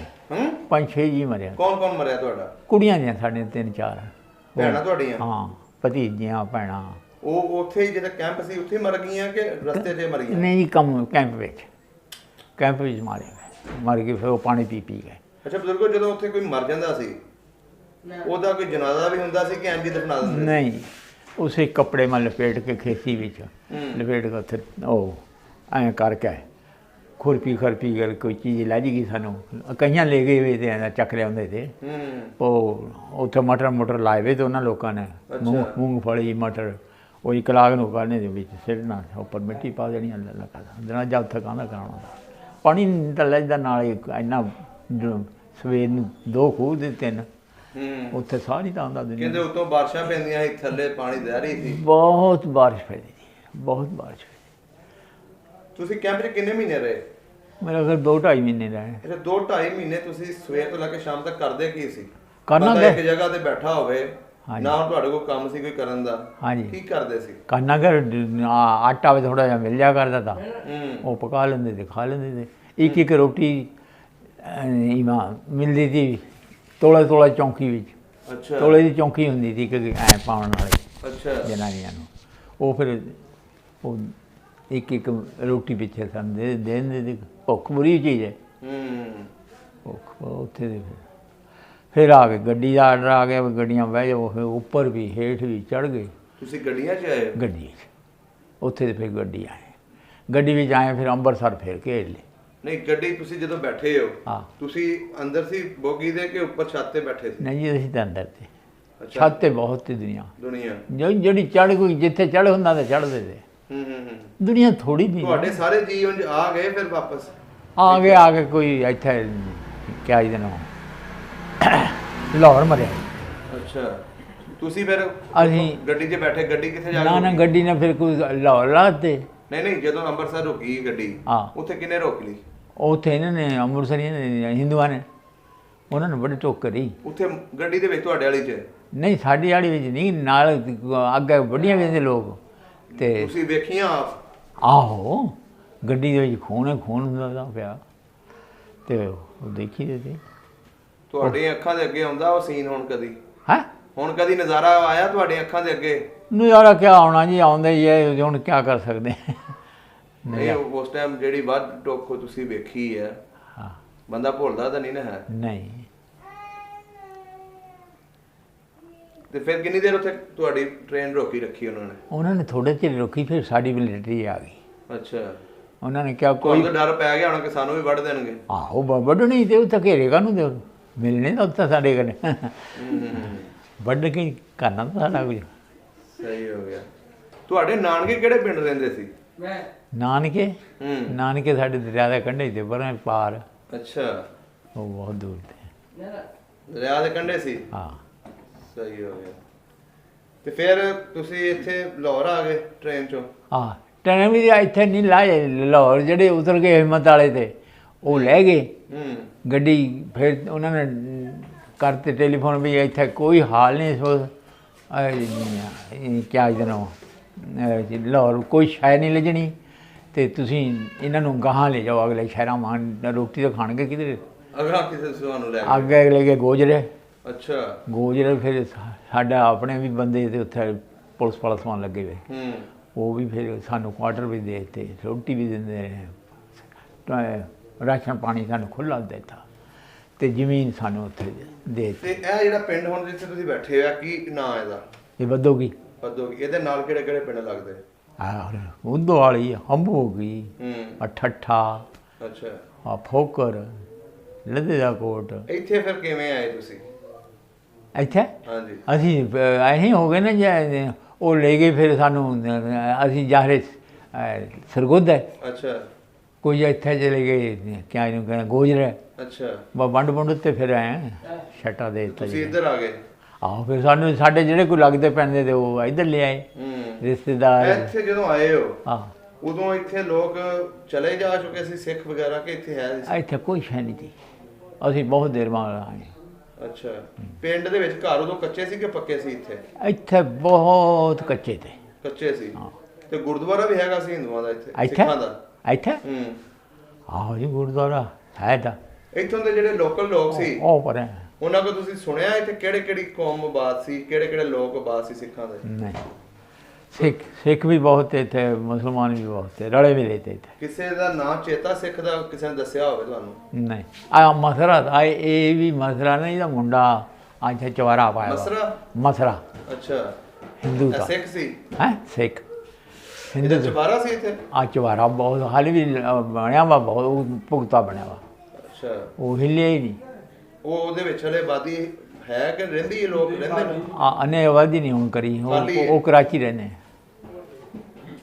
5-6 ਜੀ ਮਰੇ। ਕੌਣ ਕੌਣ ਮਰਿਆ ਤੁਹਾਡਾ? ਕੁੜੀਆਂ ਦੀਆਂ ਸਾਡੀਆਂ 3-4 ਭੈਣਾਂ ਤੁਹਾਡੀਆਂ? ਹਾਂ, ਭਤੀਜੀਆਂ ਭੈਣਾਂ। ਉਹ ਉੱਥੇ ਹੀ ਜਿਹੜਾ ਕੈਂਪ ਸੀ ਉੱਥੇ ਮਰ ਗਈਆਂ ਕਿ ਰਸਤੇ 'ਤੇ ਮਰ ਗਈਆਂ? ਨਹੀਂ, ਕੈਂਪ ਵਿੱਚ ਮਾਰੇ ਗਏ, ਮਰ ਕੇ ਫਿਰ ਉਹ ਪਾਣੀ ਪੀ ਗਏ। ਅੱਛਾ ਬਜ਼ੁਰਗੋ, ਜਦੋਂ ਉੱਥੇ ਕੋਈ ਮਰ ਜਾਂਦਾ ਸੀ ਉਹਦਾ ਕੋਈ ਜਨਾਜ਼ਾ ਵੀ ਹੁੰਦਾ ਸੀ ਕਿ ਐਂ ਜੀ ਦਫਨਾ ਦਿੰਦੇ? ਨਹੀਂ, ਉਸੇ ਕੱਪੜੇ ਮੈਂ ਲਪੇਟ ਕੇ ਖੇਤੀ ਵਿੱਚ ਲਪੇਟ ਕੇ ਉੱਥੇ ਉਹ ਐਂ ਕਰਕੇ ਖੁਰਪੀ ਕਰ ਕੋਈ ਚੀਜ਼ ਲੱਜ ਗਈ ਸਾਨੂੰ ਕਈਆਂ ਲੈ ਗਏ ਵੇ ਤੇ ਐਂ ਚੱਕ ਲਿਆਉਂਦੇ ਤੇ ਉਹ ਉੱਥੇ ਮਟਰ ਲਾਏ ਵੇ ਤੇ ਉਹਨਾਂ ਲੋਕਾਂ ਨੇ ਮੂੰਗਫਲੀ ਮਟਰ ਉਹ ਇੱਕ ਲਾਗ ਨੂੰ ਕਰਨੇ ਦੇ ਵਿੱਚ ਸਿੱਟਣਾ ਉੱਪਰ ਮਿੱਟੀ ਪਾ ਦੇਣੀ ਲਗਾ ਦੇਣਾ ਜਦ ਤੱਕ ਆਉਂਦਾ ਕਰਾਉਣਾ ਪਾਣੀ ਤਾਂ ਲੱਜਦਾ ਨਾਲ ਇੰਨਾ ਸਵੇਰ ਨੂੰ 2 ਖੂਹ ਦੇ 3 ਉੱਥੇ ਸਾਹ ਨਹੀਂ ਤਾਂ ਆਉਂਦਾ ਦੁਨੀਆ ਕਹਿੰਦੇ ਉਤੋਂ ਬਾਰਿਸ਼ਾਂ ਪੈਂਦੀਆਂ ਸੀ ਥੱਲੇ ਪਾਣੀ ਵਹਿ ਰਹੀ ਸੀ ਬਹੁਤ ਬਾਰਿਸ਼ ਪਈ ਬਹੁਤ ਬਾਰਿਸ਼ ਪਈ ਤੁਸੀਂ ਕੈਂਪ 'ਚ ਕਿੰਨੇ ਮਹੀਨੇ ਰਹੇ ਮੇਰਾ ਘਰ 2-2.5 ਮਹੀਨੇ ਰਹੇ ਅੱਛਾ 2-2.5 ਮਹੀਨੇ ਤੁਸੀਂ ਸਵੇਰ ਤੋਂ ਲੈ ਕੇ ਸ਼ਾਮ ਤੱਕ ਕਰਦੇ ਕੀ ਸੀ ਕਰਨਾ ਬੰਦਾ ਇੱਕ ਜਗ੍ਹਾ ਤੇ ਬੈਠਾ ਹੋਵੇ ਹਾਂਜੀ। ਨਾ ਤੁਹਾਡੇ ਕੋਲ ਕੰਮ ਸੀ ਕੋਈ ਕਰਨ ਦਾ ਹਾਂਜੀ ਕੀ ਕਰਦੇ ਸੀ ਕਰਨਾ ਘਰ ਆਟਾ ਵੀ ਥੋੜਾ ਜਿਹਾ ਮਿਲ ਜਾ ਕਰਦਾ ਤਾ ਉਹ ਪਕਾ ਲੈਂਦੇ ਤੇ ਖਾ ਲੈਂਦੇ ਤੇ ਇੱਕ ਰੋਟੀ ਇਮਾਂ ਮਿਲਦੀ ਸੀ ਤੋਲੇ ਚੌਂਕੀ ਵਿੱਚ ਅੱਛਾ ਤੋਲੇ ਦੀ ਚੌਂਕੀ ਹੁੰਦੀ ਸੀ ਕਿ ਐ ਪਾਉਣ ਵਾਲੀ ਅੱਛਾ ਜਨਾਨੀਆਂ ਨੂੰ ਉਹ ਫਿਰ ਉਹ ਇੱਕ ਰੋਟੀ ਪਿੱਛੇ ਸਾਨੂੰ ਦੇ ਦਿੰਦੇ ਸੀ ਭੁੱਖ ਬੁਰੀ ਚੀਜ਼ ਹੈ ਭੁੱਖ ਉੱਥੇ ਦੇ ਫਿਰ ਆ ਗਏ ਗੱਡੀ ਦਾ ਆਰਡਰ ਆ ਗਿਆ ਗੱਡੀਆਂ ਬਹਿ ਜਾਓ ਫਿਰ ਉੱਪਰ ਵੀ ਹੇਠ ਵੀ ਚੜ੍ਹ ਗਏ ਤੁਸੀਂ ਗੱਡੀਆਂ 'ਚ ਆਏ ਗੱਡੀ 'ਚ ਉੱਥੇ ਤੇ ਫਿਰ ਗੱਡੀ ਆਏ ਗੱਡੀ ਵਿੱਚ ਆਏ ਫਿਰ ਅੰਮ੍ਰਿਤਸਰ ਫਿਰ ਘੇਰ ਲਏ ਨਹੀਂ ਗੱਡੀ ਤੁਸੀਂ ਜਦੋਂ ਬੈਠੇ ਹੋ ਹਾਂ ਤੁਸੀਂ ਅੰਦਰ ਸੀ ਬੋਗੀ ਦੇ ਕਿ ਉੱਪਰ ਛੱਤ ਤੇ ਬੈਠੇ ਸੀ ਨਹੀਂ ਜੀ ਅਸੀਂ ਤਾਂ ਅੰਦਰ ਤੇ ਅੱਛਾ ਛੱਤ ਤੇ ਬਹੁਤ ਤੇ ਦੁਨੀਆ ਦੁਨੀਆ ਜਿਹੜੀ ਚੜ੍ਹ ਕੋਈ ਜਿੱਥੇ ਚੜ੍ਹ ਹੁੰਦਾ ਤਾਂ ਚੜ੍ਹਦੇ ਤੇ ਦੁਨੀਆ ਥੋੜੀ ਵੀ ਤੁਹਾਡੇ ਸਾਰੇ ਜੀ ਉਂਝ ਆ ਗਏ ਫਿਰ ਵਾਪਸ ਆ ਗਏ ਕੋਈ ਇੱਥੇ ਕਿਆ ਇਹਦਾ ਨਾਮ ਲਾਹੌਰ ਮਰਿਆ ਅੱਛਾ ਤੁਸੀਂ ਫਿਰ ਅਸੀਂ ਗੱਡੀ 'ਚ ਬੈਠੇ ਗੱਡੀ ਕਿੱਥੇ ਜਾ ਨਾ ਗੱਡੀ ਨੇ ਫਿਰ ਕੋਈ ਲਾਹੌਰ ਲਾਤੇ ਨਹੀਂ ਜਦੋਂ ਅੰਮ੍ਰਿਤਸਰ ਰੁਕੀ ਗੱਡੀ ਹਾਂ ਉੱਥੇ ਕਿੰਨੇ ਰੋਕ ਲਈ ਉੱਥੇ ਇਹਨਾਂ ਨੇ ਅੰਮ੍ਰਿਤਸਰੀਆਂ ਨੇ ਹਿੰਦੂਆਂ ਨੇ ਉਹਨਾਂ ਨੇ ਬੜੀ ਟੋਕ ਕਰੀ ਉੱਥੇ ਗੱਡੀ ਦੇ ਵਿੱਚ ਤੁਹਾਡੇ ਵਾਲੀ 'ਚ ਨਹੀਂ ਸਾਡੀ ਵਾਲੀ ਵਿੱਚ ਨਹੀਂ ਨਾਲ ਅੱਗੇ ਵੱਡੀਆਂ ਵੀ ਲੋਕ ਤੇ ਤੁਸੀਂ ਵੇਖੀਆਂ ਆਹੋ ਗੱਡੀ ਦੇ ਵਿੱਚ ਖੂਨ ਹੁੰਦਾ ਪਿਆ ਤੇ ਉਹ ਦੇਖੀ ਤੇ ਤੁਹਾਡੀਆਂ ਅੱਖਾਂ ਦੇ ਅੱਗੇ ਆਉਂਦਾ ਉਹ ਸੀਨ ਹੈਂ ਹੁਣ ਕਦੀ ਨਜ਼ਾਰਾ ਆਇਆ ਤੁਹਾਡੀਆਂ ਅੱਖਾਂ ਦੇ ਅੱਗੇ ਨਜ਼ਾਰਾ ਕਿਆ ਆਉਣਾ ਜੀ ਆਉਂਦਾ ਹੀ ਹੈ ਹੁਣ ਕਿਆ ਕਰ ਸਕਦੇ ਨਹੀਂ ਉਸ ਟਾਈਮ ਜਿਹੜੀ ਵੱਧ ਟੋਕੋ ਤੁਸੀਂ ਵੇਖੀ ਹੈ ਹਾਂ ਬੰਦਾ ਭੁੱਲਦਾ ਤਾਂ ਨਹੀਂ ਨਾ ਹੈ ਨਹੀਂ ਤੇ ਫਿਰ ਕਿੰਨੀ ਦੇਰ ਉੱਥੇ ਤੁਹਾਡੀ ਟ੍ਰੇਨ ਰੋਕੀ ਰੱਖੀ ਉਹਨਾਂ ਨੇ ਥੋੜੇ ਚਿਰ ਰੋਕੀ ਫਿਰ ਸਾਡੀ ਮਿਲਟਰੀ ਆ ਗਈ ਅੱਛਾ ਉਹਨਾਂ ਨੇ ਕਿਹਾ ਕੋਈ ਕੋਈ ਡਰ ਪੈ ਗਿਆ ਹੋਣਾ ਕਿ ਸਾਨੂੰ ਵੀ ਵੱਢ ਦੇਣਗੇ ਆਹੋ ਵੱਢਣੀ ਤੇ ਉੱਥੇ ਘੇਰੇਗਾ ਨੂੰ ਦੇ ਮਿਲਣੇ ਤਾਂ ਉੱਥੇ ਸਾਡੇ ਕੋਲ ਵੱਢ ਕੇ ਕਰਨਾ ਤਾਂ ਸਾਡਾ ਕੁਝ ਸਹੀ ਹੋ ਗਿਆ ਤੁਹਾਡੇ ਨਾਨਕੇ ਕਿਹੜੇ ਪਿੰਡ ਰਹਿੰਦੇ ਸੀ ਨਾਨਕੇ ਸਾਡੇ ਦਰਿਆ ਦੇ ਕੰਢੇ ਤੇ ਪਰਾਂ ਪਾਰ ਅੱਛਾ ਉਹ ਬਹੁਤ ਦੂਰ ਤੇ ਦਰਿਆ ਦੇ ਕੰਢੇ ਸੀ ਹਾਂ ਸਹੀ ਹੋ ਗਿਆ ਤੇ ਫਿਰ ਤੁਸੀਂ ਇੱਥੇ ਲਾਹੌਰ ਆ ਗਏ ਟ੍ਰੇਨ ਚੋਂ ਹਾਂ ਟ੍ਰੇਨ ਵੀ ਇੱਥੇ ਨਹੀਂ ਲਾਏ ਲਾਹੌਰ ਜਿਹੜੇ ਉਤਰ ਗਏ ਹਿੰਮਤ ਵਾਲੇ ਤੇ ਉਹ ਲੈ ਗਏ ਗੱਡੀ ਫਿਰ ਉਹਨਾਂ ਨੇ ਕਰਤੇ ਟੈਲੀਫੋਨ ਵੀ ਇੱਥੇ ਕੋਈ ਹਾਲ ਨਹੀਂ ਸੋ ਕਿਆ ਜਨੋ ਲਾਹੌਰ ਕੋਈ ਸ਼ੈ ਨਹੀਂ ਲੱਜਣੀ ਤੇ ਤੁਸੀਂ ਇਹਨਾਂ ਨੂੰ ਗਾਹਾਂ ਲੈ ਜਾਓ ਅਗਲੇ ਸ਼ਹਿਰਾਂ ਮਾਨ ਰੋਟੀ ਤਾਂ ਖਾਣਗੇ ਕਿਧਰ ਅਗਲਾ ਕਿਸੇ ਤੁਹਾਨੂੰ ਲੈ ਅੱਗੇ ਲੈ ਕੇ ਗੋਜਰੇ ਅੱਛਾ ਗੋਜਰੇ ਫਿਰ ਸਾਡਾ ਆਪਣੇ ਵੀ ਬੰਦੇ ਤੇ ਉੱਥੇ ਪੁਲਿਸ ਸਮਾਨ ਲੱਗੇ ਹੋਏ ਉਹ ਵੀ ਫਿਰ ਸਾਨੂੰ ਕੁਆਟਰ ਵੀ ਦੇ ਦਿੱਤੇ ਰੋਟੀ ਵੀ ਦਿੰਦੇ ਰਹੇ ਰਾਸ਼ਨ ਪਾਣੀ ਸਾਨੂੰ ਖੁੱਲ੍ਹਾ ਦਿੱਤਾ ਤੇ ਜ਼ਮੀਨ ਸਾਨੂੰ ਉੱਥੇ ਦੇ ਤੇ ਇਹ ਜਿਹੜਾ ਪਿੰਡ ਹੁਣ ਜਿੱਥੇ ਤੁਸੀਂ ਬੈਠੇ ਆ ਕੀ ਨਾਂ ਇਹਦਾ ਇਹ ਵਧੋਗੀ ਇਹਦੇ ਨਾਲ ਕਿਹੜੇ ਕਿਹੜੇ ਪਿੰਡ ਲੱਗਦੇ ਉਦੋਂ ਵਾਲੀ ਹੰਬ ਹੋ ਗਈ ਠੱਠਾ ਅੱਛਾ ਫੋਕਰ ਲੱਦੇ ਦਾ ਕੋਟ ਇੱਥੇ ਫਿਰ ਕਿਵੇਂ ਆਏ ਤੁਸੀਂ ਇੱਥੇ ਹਾਂਜੀ ਅਸੀਂ ਅਸੀਂ ਹੋ ਗਏ ਨਾ ਜੇ ਉਹ ਲੈ ਗਏ ਫਿਰ ਸਾਨੂੰ ਅਸੀਂ ਜਾਰੇ ਸਰਗੋਦਾ ਅੱਛਾ ਕੋਈ ਇੱਥੇ ਚਲੇ ਗਏ ਕਿਆ ਇਹਨੂੰ ਕਹਿਣਾ ਗੋਜਰਾ ਅੱਛਾ ਵੰਡ ਤੇ ਫਿਰ ਆਏ ਛੱਟਾ ਦੇ ਦਿੱਤਾ ਤੁਸੀਂ ਇੱਧਰ ਆ ਗਏ ਆਹੋ ਫਿਰ ਸਾਨੂੰ ਸਾਡੇ ਜਿਹੜੇ ਕੋਈ ਲੱਗਦੇ ਪੈਂਦੇ ਤੇ ਉਹ ਇੱਧਰ ਲੈ ਆਏ ਰਿਸ਼ਤੇਦਾਰ ਇੱਥੇ ਜਦੋਂ ਆਏ ਹੋ ਹਾਂ ਉਦੋਂ ਇੱਥੇ ਲੋਕ ਚਲੇ ਜਾ ਚੁੱਕੇ ਸੀ ਸਿੱਖ ਵਗੈਰਾ ਕਿ ਇੱਥੇ ਹੈ ਇੱਥੇ ਕੋਈ ਸ਼ੈ ਨਹੀਂ ਸੀ ਅਸੀਂ ਬਹੁਤ ਦੇਰ ਬਾਅਦ ਆਏ ਅੱਛਾ ਪਿੰਡ ਦੇ ਵਿੱਚ ਘਰ ਉਦੋਂ ਕੱਚੇ ਸੀ ਕਿ ਪੱਕੇ ਸੀ ਇੱਥੇ ਬਹੁਤ ਕੱਚੇ ਤੇ ਕੱਚੇ ਸੀ ਤੇ ਗੁਰਦੁਆਰਾ ਵੀ ਹੈਗਾ ਸੀ ਹਿੰਦੂਆਂ ਦਾ ਇੱਥੇ ਇੱਥੇ ਸਿੱਖਾਂ ਦਾ ਇੱਥੇ ਆਹੋ ਜੀ ਗੁਰਦੁਆਰਾ ਹੈ ਤਾਂ ਇੱਥੋਂ ਦੇ ਜਿਹੜੇ ਲੋਕਲ ਲੋਕ ਸੀ ਉਹ ਪਰ ਉਹਨਾਂ ਕੋਲ ਤੁਸੀਂ ਸੁਣਿਆ ਇੱਥੇ ਕਿਹੜੇ ਕਿਹੜੀ ਕੌਮ ਆਬਾਦ ਸੀ ਕਿਹੜੇ ਕਿਹੜੇ ਲੋਕ ਆਬਾਦ ਸੀ ਸਿੱਖਾਂ ਦੇ ਨਹੀਂ ਸਿੱਖ ਵੀ ਬਹੁਤ ਇੱਥੇ ਮੁਸਲਮਾਨ ਵੀ ਬਹੁਤ ਰਲੇ ਮਿਲੇ ਤੇ ਇੱਥੇ ਕਿਸੇ ਦਾ ਨਾਂ ਚੇਤਾ ਸਿੱਖ ਦਾ ਕਿਸੇ ਨੇ ਦੱਸਿਆ ਹੋਵੇ ਤੁਹਾਨੂੰ ਨਹੀਂ ਆ ਮਸਰਾ ਇਹ ਵੀ ਮਸਰਾ ਨਹੀਂ ਇਹਦਾ ਮੁੰਡਾ ਅੱਜ ਚਵਾਰਾ ਪਾਇਆ ਮਸਰਾ ਅੱਛਾ ਹਿੰਦੂ ਦਾ ਸਿੱਖ ਸੀ ਹੈ ਸਿੱਖ ਹਿੰਦੂ ਇਹਦਾ ਚੁਬਾਰਾ ਸੀ ਇੱਥੇ ਆ ਚਵਾਰਾ ਬਹੁਤ ਹਾਲੇ ਵੀ ਬਣਿਆ ਵਾ ਬਹੁਤ ਉਹ ਭੁਗਤਾ ਬਣਿਆ ਵਾ ਅੱਛਾ ਉਹ ਹਿੱਲਿਆ ਹੀ ਨਹੀਂ ਉਹ ਉਹਦੇ ਵਿੱਚ ਹਲੇ ਆਬਾਦੀ ਹੈ ਕਿ ਰਹਿੰਦੀ ਹੈ ਲੋਕ ਰਹਿੰਦੇ ਨੇ ਆ ਅਨੇ ਆਬਾਦੀ ਨਹੀਂ ਹੁਣ ਕਰੀ ਖਾਲੀ ਹੈ। ਉਹ ਕਰਾਚੀ ਰਹਿੰਦੇ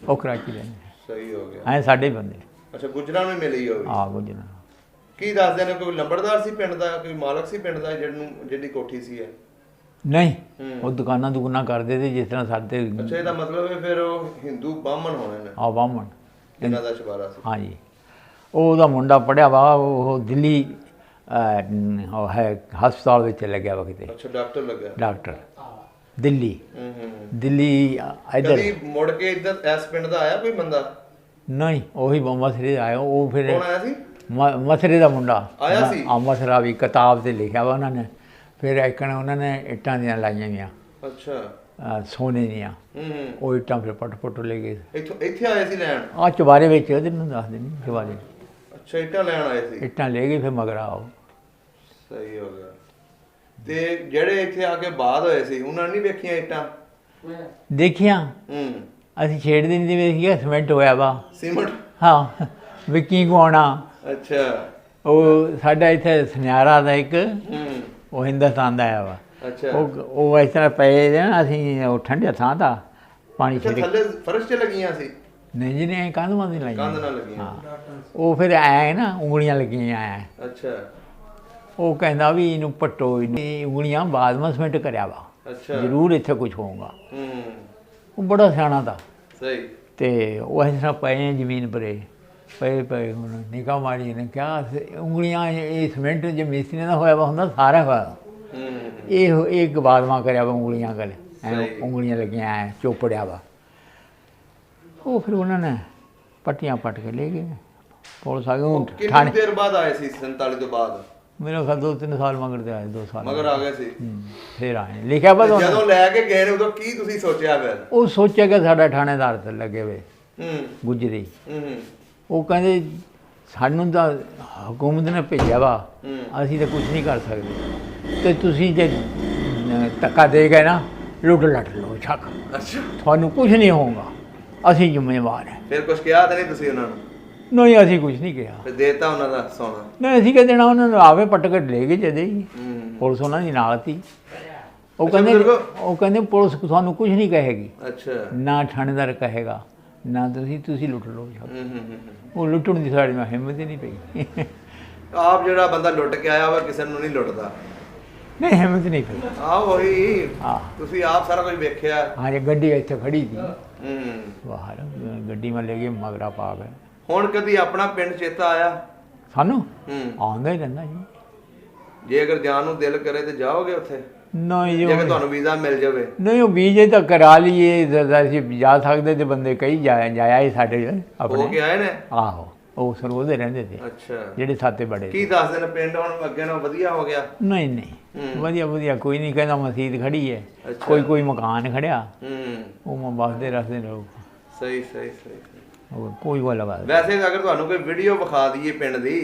ਉਹ ਕਰਾਚੀ ਰਹਿੰਦੇ ਸਹੀ ਹੋ ਗਿਆ ਐ ਸਾਡੇ ਬੰਦੇ ਅੱਛਾ ਗੁਜਰਾਂ ਨੂੰ ਮਿਲੀ ਹੋਵੇ ਆ ਗੁਜਨਾ ਕੀ ਦੱਸਦੇ ਨੇ ਕੋਈ ਲੰਬੜਦਾਰ ਸੀ ਪਿੰਡ ਦਾ ਕੋਈ ਮਾਲਕ ਸੀ ਪਿੰਡ ਦਾ ਜਿਹੜੀ ਕੋਠੀ ਸੀ ਹੈ ਨਹੀਂ ਉਹ ਦੁਕਾਨਾਂ ਕਰਦੇ ਤੇ ਜਿਸ ਤਰ੍ਹਾਂ ਸਾਡੇ ਅੱਛਾ ਇਹਦਾ ਮਤਲਬ ਹੈ ਫਿਰ ਉਹ ਹਿੰਦੂ ਬਾਹਮਣ ਹੋਣੇ ਨੇ ਆ ਬਾਹਮਣ ਜਿਨ੍ਹਾਂ ਦਾ ਚੁਬਾਰਾ ਸੀ ਹਾਂਜੀ ਉਹਦਾ ਮੁੰਡਾ ਪੜਿਆ ਵਾ ਉਹ ਦਿੱਲੀ ਉਹ ਹੈ ਹਸਪਤਾਲ ਵਿੱਚ ਲੱਗਿਆ ਵਾ ਕਿਤੇ ਅੱਛਾ ਡਾਕਟਰ ਲੱਗਾ ਡਾਕਟਰ ਦਿੱਲੀ ਹੂੰ ਦਿੱਲੀ ਇੱਧਰ ਕਦੀ ਮੁੜ ਕੇ ਇੱਧਰ ਇਸ ਪਿੰਡ ਦਾ ਆਇਆ ਕੋਈ ਬੰਦਾ ਨਹੀਂ ਉਹੀ ਮਸਰੇ ਆਇਆ ਉਹ ਫਿਰ ਕੌਣ ਆਇਆ ਸੀ ਮਸਰੇ ਦਾ ਮੁੰਡਾ ਆਇਆ ਸੀ? ਆ ਮਸਰਾ ਵੀ ਕਿਤਾਬ ਤੇ ਲਿਖਿਆ ਵਾ ਉਹਨਾਂ ਨੇ ਫਿਰ ਇੱਕਣ ਉਹਨਾਂ ਨੇ ਇੱਟਾਂ ਦੀਆਂ ਲਾਈਆਂ ਵੀਆਂ ਅੱਛਾ ਸੋਨੇ ਦੀਆਂ ਹੂੰ ਉਹ ਇੱਟਾਂ ਫਿਰ ਪੱਟ ਲੈ ਗਏ ਇੱਥੇ ਆਏ ਸੀ ਲੈਣ ਆ ਚੁਬਾਰੇ ਵਿੱਚ ਉਹਦੇ ਨੂੰ ਦੱਸ ਦੇਣੀ ਚੁਬਾਰੇ ਅੱਛਾ ਇੱਟਾਂ ਲੈਣ ਆਏ ਸੀ ਇੱਟਾਂ ਲੈ ਗਏ ਫਿਰ ਮਗਰ ਆਓ ਸਹੀ ਹੋ ਗਿਆ ਤੇ ਜਿਹੜੇ ਇੱਥੇ ਆ ਕੇ ਬਾਅਦ ਹੋਏ ਸੀ ਉਹਨਾਂ ਨੇ ਨਹੀਂ ਵੇਖੀਆਂ ਇੱਟਾਂ ਦੇਖਿਆ ਹੂੰ ਅਸੀਂ ਛੇੜਦੇ ਨਹੀਂ ਤੇ ਵੇਖਿਆ ਸੀਮੈਂਟ ਹੋਇਆ ਵਾ ਸੀਮਟ ਹਾਂ ਵਿੱਕੀ ਗੁਆਣਾ ਅੱਛਾ ਉਹ ਸਾਡਾ ਇੱਥੇ ਸੁਨਿਆਰਾ ਦਾ ਇੱਕ ਹੂੰ ਉਹ ਹਿੰਦੁਸਤਾਨ ਦਾ ਆਇਆ ਵਾ ਅੱਛਾ ਉਹ ਇਸ ਤਰ੍ਹਾਂ ਪਏ ਦੇ ਨਾ ਅਸੀਂ ਉਹ ਠੰਡੇ ਥਾਂ ਦਾ ਪਾਣੀ ਅੱਛਾ ਛਿੜਕ ਥੱਲੇ ਫਰਸ਼ 'ਚ ਲੱਗੀਆਂ ਸੀ ਨਹੀਂ ਜੀ ਨਹੀਂ ਕੰਧ ਮੰਦੀ ਲਾਈ ਕੰਧ ਨਾਲ ਲੱਗੀਆਂ ਹਾਂ ਉਹ ਫਿਰ ਆਇਆ ਨਾ ਉਂਗਲੀਆਂ ਲੱਗੀਆਂ ਆਇਆ ਅੱਛਾ ਉਹ ਕਹਿੰਦਾ ਵੀ ਇਹਨੂੰ ਪੱਟੋ ਇਹਨੂੰ ਉਂਗਲੀਆਂ ਬਾਅਦ ਵਿੱਚ ਸੀਮੈਂਟ ਕਰਿਆ ਵਾ ਅੱਛਾ ਜ਼ਰੂਰ ਇੱਥੇ ਕੁਝ ਹੋਊਗਾ ਹੂੰ ਉਹ ਬੜਾ ਸਿਆਣਾ ਤਾ ਸਹੀ ਤੇ ਉਹ ਇਸ ਤਰ੍ਹਾਂ ਪਏ ਜ਼ਮੀਨ ਪਰੇ ਪਏ ਹੁਣ ਨਿਗਾਹ ਮਾਰੀ ਨੇ ਕਿਹਾ ਉਂਗਲੀਆਂ ਇਹ ਸੀਮੈਂਟ ਜੇ ਮਿਸਤਰੀ ਦਾ ਹੋਇਆ ਵਾ ਹੁੰਦਾ ਸਾਰਾ ਹੋਇਆ ਹੂੰ ਇਹ ਬਾਦਮਾ ਕਰਿਆ ਵਾ ਉਂਗਲੀਆਂ ਗਲ ਸਹੀ। ਉਂਗਲੀਆਂ ਲੱਗੀਆਂ ਐ ਚੋਪੜਿਆ ਵਾ ਉਹ ਫਿਰ ਉਹਨਾਂ ਨੇ ਪੱਟੀਆਂ ਪੱਟ ਕੇ ਲੈ ਗਏ ਪੁਲਿਸ ਆ ਗਈ ਹੁਣ ਕਿੰਨੀ ਥਾਣੇ ਦੇਰ ਬਾਅਦ ਆਏ ਸੀ 47 ਤੋਂ ਬਾਅਦ ਮੇਰੇ ਖਿਆਲ 2-3 ਸਾਲ ਮਗਰ ਤੇ ਆਏ 2 ਸਾਲ ਮਗਰ ਆ ਗਏ ਸੀ ਫਿਰ ਆਏ ਲਿਖਿਆ ਵਾ ਤੁਹਾਨੂੰ ਜਦੋਂ ਲੈ ਕੇ ਗਏ ਨੇ ਉਦੋਂ ਕੀ ਤੁਸੀਂ ਸੋਚਿਆ ਫਿਰ ਉਹ ਸੋਚਿਆ ਕਿ ਸਾਡਾ ਥਾਣੇਦਾਰ ਤੇ ਲੱਗੇ ਵੇ ਹੂੰ ਗੁਜਰੀ ਹੂੰ ਉਹ ਕਹਿੰਦੇ ਸਾਨੂੰ ਤਾਂ ਹਕੂਮਤ ਨੇ ਭੇਜਿਆ ਵਾ ਹੂੰ ਅਸੀਂ ਤਾਂ ਕੁਝ ਨਹੀਂ ਕਰ ਸਕਦੇ ਤੇ ਤੁਸੀਂ ਜੇ ਧੱਕਾ ਦੇ ਗਏ ਨਾ ਲੁੱਟ ਲੱਟ ਲਓ ਛੱਕ ਅੱਛਾ ਤੁਹਾਨੂੰ ਕੁਝ ਨਹੀਂ ਹੋਊਗਾ ਅਸੀਂ ਜ਼ਿੰਮੇਵਾਰ ਹਾਂ ਫਿਰ ਕੁਝ ਕਿਹਾ ਤਾਂ ਨਹੀਂ ਤੁਸੀਂ ਉਹਨਾਂ ਨੂੰ ਨਹੀਂ ਅਸੀਂ ਕੁਝ ਨਹੀਂ ਕਿਹਾ ਫਿਰ ਦੇਤਾ ਉਹਨਾਂ ਦਾ ਸੋਨਾ ਨਹੀਂ ਅਸੀਂ ਕਹਿ ਦੇਣਾ ਉਹਨਾਂ ਨੂੰ ਆਵੇ ਪੱਟ ਕੇ ਲੈ ਗਏ ਜਦੇ ਹੀ ਹੂੰ ਪੁਲਿਸ ਉਹਨਾਂ ਦੀ ਨਾਲ ਸੀ ਉਹ ਅੱਛਾ, ਕਹਿੰਦੇ ਬਜ਼ੁਰਗੋ। ਉਹ ਕਹਿੰਦੇ ਪੁਲਿਸ ਤੁਹਾਨੂੰ ਕੁਝ ਨਹੀਂ ਕਹੇਗੀ ਅੱਛਾ ਨਾ ਥਾਣੇਦਾਰ ਕਹੇਗਾ ਨਾ ਤੁਸੀਂ ਲੁੱਟ ਲਓ ਛੱਕ ਹੂੰ ਉਹ ਲੁੱਟਣ ਦੀ ਸਾਡੀ ਮੈਂ ਹਿੰਮਤ ਹੀ ਨਹੀਂ ਪਈ ਆਪ ਜਿਹੜਾ ਬੰਦਾ ਲੁੱਟ ਕੇ ਆਇਆ ਵਾ ਕਿਸੇ ਨੂੰ ਨਹੀਂ ਲੁੱਟਦਾ ਨਹੀਂ ਹਿੰਮਤ ਨਹੀਂ ਪਈ ਆਹ ਉਹੀ ਹਾਂ ਤੁਸੀਂ ਆਪ ਸਾਰਾ ਕੁਝ ਵੇਖਿਆ ਹਾਂ ਜੇ ਗੱਡੀ ਇੱਥੇ ਖੜੀ ਸੀ ਹੂੰ ਬਾਹਰ ਗੱਡੀ ਮੈਂ ਲੈ ਕੇ ਮਗਰਾ ਪਾ ਗਏ ਹੁਣ ਕਦੀ ਆਪਣਾ ਪਿੰਡ ਚੇਤਾ ਆਇਆ ਸਾਨੂੰ ਹੂੰ ਆਉਂਦਾ ਹੀ ਰਹਿੰਦਾ ਜੀ ਜੇ ਅਗਰ ਜਾਣ ਨੂੰ ਦਿਲ ਕਰੇ ਤੇ ਜਾਓਗੇ ਉੱਥੇ ਨਹੀਂ ਜੇ ਜੀ ਅਗਰ ਤੁਹਾਨੂੰ ਵੀਜ਼ਾ ਮਿਲ ਜਾਵੇ ਨਹੀਂ ਉਹ ਬੀਜੇ ਤਾਂ ਕਰਾ ਲਈਏ ਅਸੀਂ ਜਾ ਸਕਦੇ ਤੇ ਬੰਦੇ ਕਈ ਜਾਇਆ ਹੀ ਸਾਡੇ ਹੋ ਆਪਣੇ ਕੇ ਆਏ ਨੇ ਆਹੋ ਉਹ ਸਰੋਦੇ ਰਹਿੰਦੇ ਤੇ ਅੱਛਾ ਜਿਹੜੇ ਸਾਤੇ ਬੜੇ ਕੀ ਦੱਸਦੇ ਨੇ ਪਿੰਡ ਹੁਣ ਅੱਗੇ ਨਾਲੋਂ ਵਧੀਆ ਹੋ ਗਿਆ ਨਹੀਂ ਨਹੀਂ ਵਧੀਆ ਕੋਈ ਨਹੀਂ ਕਹਿੰਦਾ ਮਸਜਿਦ ਖੜੀ ਹੈ ਅੱਛਾ। ਕੋਈ ਮਕਾਨ ਖੜਿਆ ਹੂੰ ਉਹ ਮੈਂ ਬਸਦੇ ਰਸਦੇ ਲੋਕ ਸਹੀ ਸਹੀ ਉਹ ਕੋਈ ਵਾਲਾ ਬਾਤ ਵੈਸੇ ਅਗਰ ਤੁਹਾਨੂੰ ਕੋਈ ਵੀਡੀਓ ਵਿਖਾ ਦਈਏ ਪਿੰਡ ਦੀ